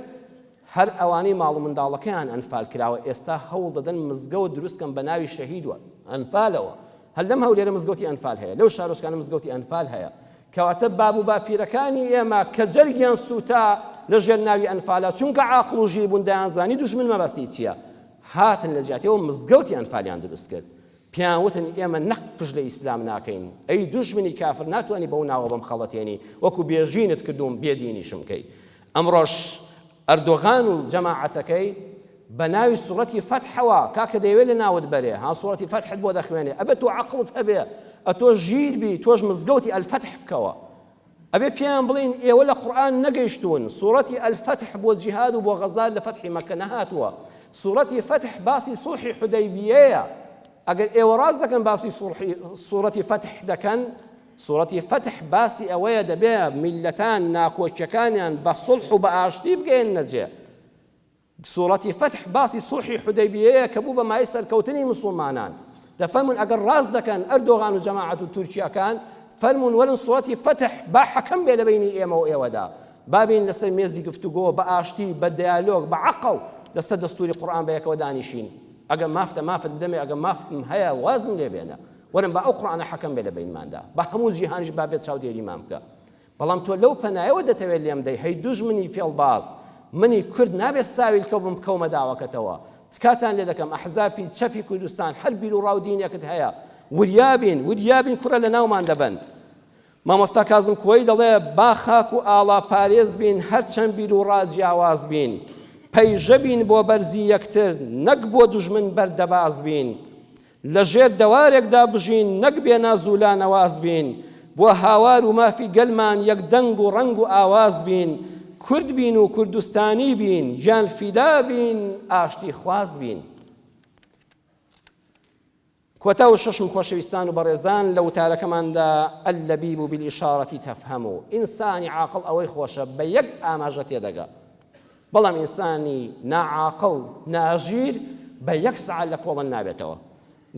C: هەر ئەوانەی ماڵ و منداڵەکەیان ئەنفال کراوە ئێستا هەوڵ دەدەن مزگەوت دروستکەن بە ناوی شەهیدوە ئەنفالەوە هەر لەم هەولێرە مزگەوتی ئەنفال هەیە لەو شارۆچکانە مزگەوتی ئەنفال هەیە کەواتە باب و باپیرەکانی ئێمە کە جەرگیان سووتا لە ژێر ناوی ئەنفالە چونکە عاقڵ و ژیر بوون دەیانزانی دوژمن مەبەستی چییە هاتن لە جیاتیەوە مزگەوتی ئەنفالیان دروست کرد پیان وتن ئێمە نەک پشت لە ئیسلام ناکەین ئەی دوژمنی کافر ناتوانانی بەو ناوە بەم خەڵەتێنی وەکو بێژینت کردوم بێدینیشم کەی ئەمڕۆژ ئەردۆغان و جەماعەتەکەی بە ناوی سوورەتی فەتحەوە کاکە دەیەوێت لە ناوت بەرێ ها سوورەتی فەتحت بۆ دەخوێنێ ئەبێت تۆ عەقڵت هەبێ ئەتۆ ژیر بی تۆش مزگەوتی ئەلفەتح بکەوە ئەبێ پێیان بڵین ئێوە لە قورئان نەگەیشتون سوورەتی ئەلفەتح بۆ جیهاد و بۆ غەزا لە فەتحی مەکە نەهاتووە سوورەتی فەتح باسی سوڵحی حودەیبیەیە ئەگەر ئێوە ڕاست دەکەن باسی سوورەتی فەتح دەکەن سوورەتی فەتح باسی ئەوەیە دەبێ میلەتان ناکۆچیەکانیان بە سوڵح و بە ئاشتی بگەێنە جێ سوورەتی فەتح باسی سوڵحی حودەیبیەیە کە بوو بە مای سەرکەوتنی مسلمانان دەفەرمون ئەگەر ڕاست دەکەن ئەردۆغان و جەماعەت و تورکیەکان فەرمون وەرن سوورەتی فەتح با حەکەم بێ لە بینی ئێمە و ئێوەدا بابین لەسەر مێزی گفتوگۆ بە ئاشتی بە دیالۆگ بە عەقڵ لەسەر دەستوری قورئان بە یەکەوە دانیشین ئەگەر مافتە مافت دەمێ ئەگەر مافتم هەیە وازم لێ بێنە وەرن بە ئەو قورئانە حەکەم بێ لە بینماندا بە هەموو جیهانیش بابێت چاودێریمان بکە بەڵام تۆ لەو پەنایەوە دەتەوێت لێم دەی هەی دوژمنی فێڵباز منی کورد نابێت ساویل کەو بم بکەومە داواکەتەوە تکاتان لێ دەکەم ئەحزابی چەپی کوردستان هەر بیر و ڕاودینێکت هەیە وریابین کوڕە لە ناومان دەبن مامۆستا کازم کۆی دەڵێ با خاک و ئاڵا پارێز بین هەرچەند بیر و ڕاجیاواز بین پەیژە بین بۆ بەرزی یەکتر نەک بۆ دوژمن بەردەباز بین لە ژێر دەوارێکدا بژین نەک بێنا زوولان ئەواز بین بۆ هاوار و مافی گەلمان یەک دەنگ و ڕەنگ و ئاواز بین کورد بین و کوردستانی بین گیان فیدا بین ئاشتی خواز بین کۆتا و شەشم خۆشەویستان و بەڕێزان لە وتارەکەماندا ئەللەبیب بالئیشارەتی تەفهەمو ئینسانی عاقڵ ئەوەی خۆشە بە یەک ئاماژە تێدەگا بەڵام ئینسانی ناعاقڵ ناژیر بە یەک سەعات لە کۆڵن نابێتەوە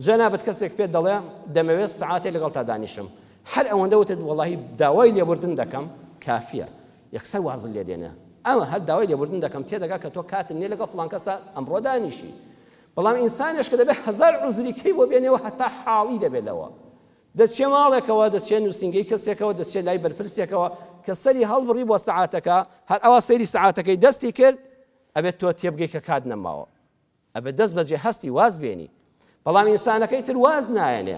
C: جەنابەت کەسێک پێت دەڵێ دەمەوێت سەعاتێ لەگەڵ تا دانیشم هەر ئەوەندە وتت وەڵاهی داوای لێبوردن دەکەم کافیە یەکسەر وازل لێ دێنێ ئەمە هەر داوای لێبوردن دەکەم تێدەگا کە تۆ کاتم نێ لەگەڵ فڵان کەسە ئەمڕۆ دانیشی بەڵام ئینسانێش کە دەبێت هەزار عوزریکەی بۆ بێنێەوە هەتا حاڵی دەبێتەوە دەچێ ماڵێکەوە دەچێ نووسنگەی کەسێکەوە دەچێت لای بەرپرسێکەوە کە سەری هەڵبڕی بۆ سەعاتەکە هەر ئەوە سەیری سەعاتەکەی دەستی کرد ئەبێت تۆ تێبگەی کە کات نەماوە ئەبێت دەست بەجێ هەستی واز بێنی بەڵام ئینسانەکەی تر واز نایەنێ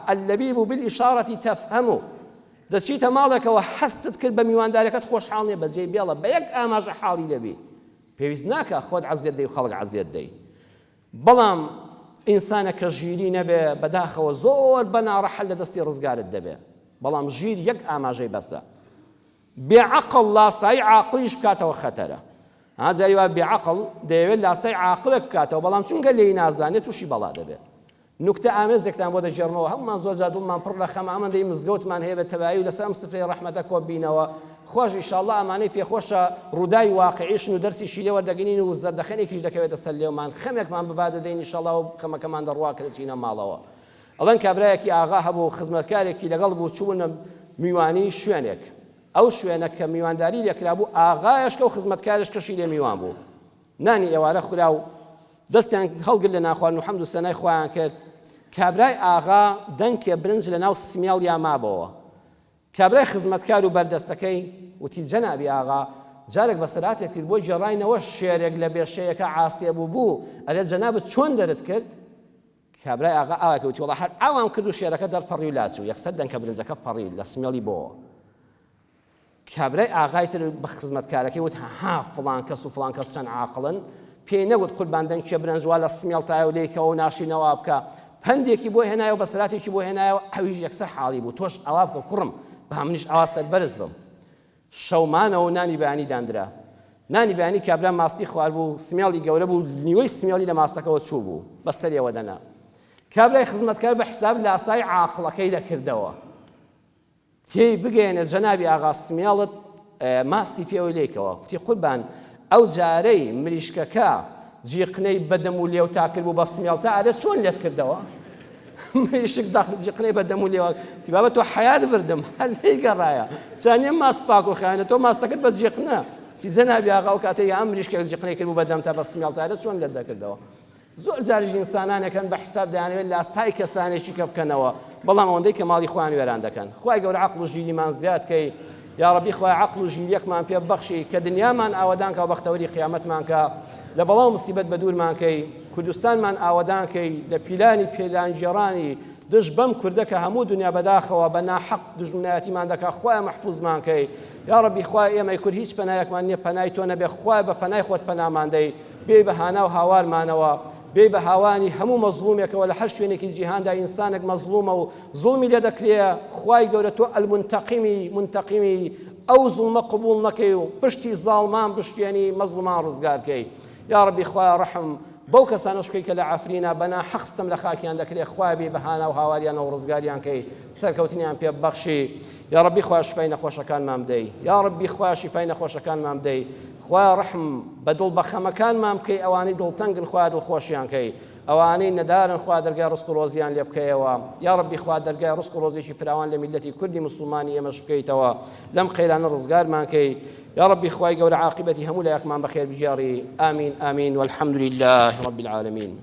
C: ئەللەبیب بالئیشارەتی تەفهەمو دەچیتە ماڵێکەوە هەستت کرد بە میواندارەکەت خۆشحاڵ نیە بەجێ بێڵە بە یەک ئاماژە حاڵی دەبی پێویست ناکە خۆت عەزیەت دەی و خەڵک عەزیەت دەی بەڵام ئینسانەکە ژیری نەبێ بەداخەوە زۆر بە ناڕەحەت لە دەستی ڕزگارت دەبێ بەڵام ژیر یەک ئاماژەی بەسە بێعەقڵ لاسایی عاقڵیش بکاتەوە خەتەرە جاری وا بێعەقڵ دەیەوێت لاسای عاقڵێک بکاتەوە بەڵام چونکە لێی نازانێت تووشی بەڵا دەبێت نوکتە ئامێزێکتان بۆ دەژێڕمەوە هەمومان زۆر جا دڵمان پڕ لە خەم ئەمەندەی مزگەوتمان هەیە بە تەواوی و لەسەر ئەم سفرەی ڕەحمەتە کۆبینەوە خۆش ئینشاءڵڵا ئەمانەی پێخۆشە ڕووداوی واقعیشن و دەرسیشی لێوە دەگەنین و زەردەخەنێکیش دەکەوێتە سەر لێومان خەمێکمان ببا دەدەین ئینشاءڵڵا و خەمەکەمان دەڕوا کە دەچینە ماڵەوە ئەڵەن کابرایەکی ئاغا هەبوو خزمەتکارێکی لەگەڵ بوو چوونە میوانی شوێنێک ئەو شوێنە کە میوانداری لێکرابوو ئاغایشکە و خزمەتکارش کەشی لێ میوان بوو نانی ئێوارە خورا و دەستیان هەڵگر لە ناخواردن و حەمد و سەنای خۆیان کرد کابرای ئاغا دەنگێ برنج لە ناو سمیاڵیان مابەوە کابرای خزمەتکار و بەردەستەکەی وتی جەنابی ئاغا جارێک بە سەراتێک کرد بۆ جێڕاینەوە شێرێک لە بێشەیەکە عاسیە بوو ئەرێ جەنابت چۆن دەرت کرد کابرای ئاغا ئاوا کەوتی وەڵا هەر ئاوام کرد و شێرەکە دەرپەڕی و لاچوو یەکسەر دەنگکە برنجەکە پەڕی لە سمێڵی بۆ کابرای ئاغای تر بە خزمەتکارەکەی وت ها فڵان کەس و فڵان کەس چەند عاقڵن پێی نەگوت قوربان دەنگکێ برنجوا لە سمێڵتایە و لێیکەوە و ناشینەوە بکە پندێکی بۆ هێنایەوە بە سەراتێکی بۆ هێنایەوە ئەویش یەکسەر حاڵی بوو تۆش ئەوا بکە کوڕم بە منیش ئەوا سەربەرز بم شەومانەوە نانی بەیانی دانرا نانی بەیانی کابرا ماستی خوارد بوو سمێڵی گەورە بوو نیوەی سمێڵی لە ماستەکەەوە چوو بوو بەسەریەوە دەنا کابرای خزمەتکار بە حساب لە ئاسای عاقڵەکەی دەکردەوە تێی بگەێنێ جەنابی ئاغا سمێڵت ماستی پێوە لێکەوە کوتی قوربان ئەو جارەی مریشکەکە جیقنەی بەدەم و لێو تا کرد بوو بە سمێڵتا ئارە چۆن لێت کردەوە مریشک داخل جیقنەی بەدەم و لێوە تیبابە تۆ حیات بردم هەر لێی گەڕایە چانیە ماست پاک و خیانە تۆ ماستەکەت بە جیقنە تی جەنابی ئاغا و کاتەی ئەم مریشکێک جیقنەی کرد بوو بەدەم تا بە سمێڵتا ئارە چۆن لێت دەکردەوە زۆر جاریش ئینسانانەکەن بە حساب دەیانەوێت لە ئاسای کەسانێکی کە بکەنەوە بەڵام ئەوەندەی کە ماڵی خۆیان وێران دەکەن خوای گەورە عەقڵ و ژیریمان زیاد کەی یا ربی خوای عەقڵ و ژیریەکمان پێ بەخشی کە دنیامان ئاوەدان کە و بەختەوەری قیامەتمان کە لە بەڵاو موسیبەت بە دوورمان کەی کوردستانمان ئاوەدان کەی لە پیلانی پێلانجێڕانی دژ بەم کوردە کە هەموو دنیا بەداخەوە بە ناحەق دژمنایەتیمان دەکا خوای مەحفوظمان کەی یا ربی خوای ئێمەی کورد هیچ پەنایەکمان نییە پەنای تۆ نەبێ خوای بە پەنای خۆت پەنامان دەی بێ بە هانا و هاوارمانەوە بێ بە هاوانی هەموو مەزلومێکەوە لە هەر شوێنێکی جیهاندا ئینسانێک مەزلومە و زوڵمی لێ دەکرێ خوای گەورە تۆ المنتەقیمی ئەو زوڵمە قبوڵ نەکەی و پشتی زاڵمان بشتێنی مەزلومان ڕزگارکەی یا ربی خوای ڕەحم بەو کەسانەشکەی کە لە عەفرینە بەنا حەقستم لە خاکیان دەکرێ خوای بێ بە هانا و هاواریان و ڕزگاریان کەی سەرکەوتنیان پێ بەخشی یا ربی خوای شفای نەخۆشەکانمان بدەی یا ربی خوای شفای نەخۆشەکانمان بدەی خوای ڕەحم بە دڵ بەخەمەکانمان بکەی ئەوانەی دڵتەنگن خوای دڵخۆشیان کەی ئەوانەی نەدارن خوای دەرگای ڕزق و ڕۆزیان لێ بکەیەوە یا ربی خوای دەرگای ڕزق و ڕۆزیێکی فراوان لە میلەتی کوردی موسڵمانی ئێمەش بکەیتەوە لەم قەیرانە ڕزگارمان کەی يا ربي خواي قول عاقبتي هم لا يكمن بخير بجاري آمين آمين والحمد لله رب العالمين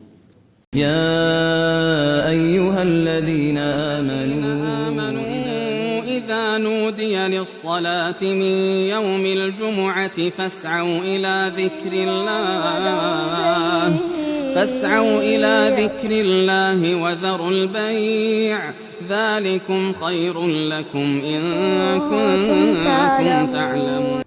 A: يا أيها الذين آمنوا
B: إذا نودي للصلاة من يوم الجمعة فاسعوا إلى ذكر الله وذروا البيع ذلكم خير لكم إن كنتم تعلمون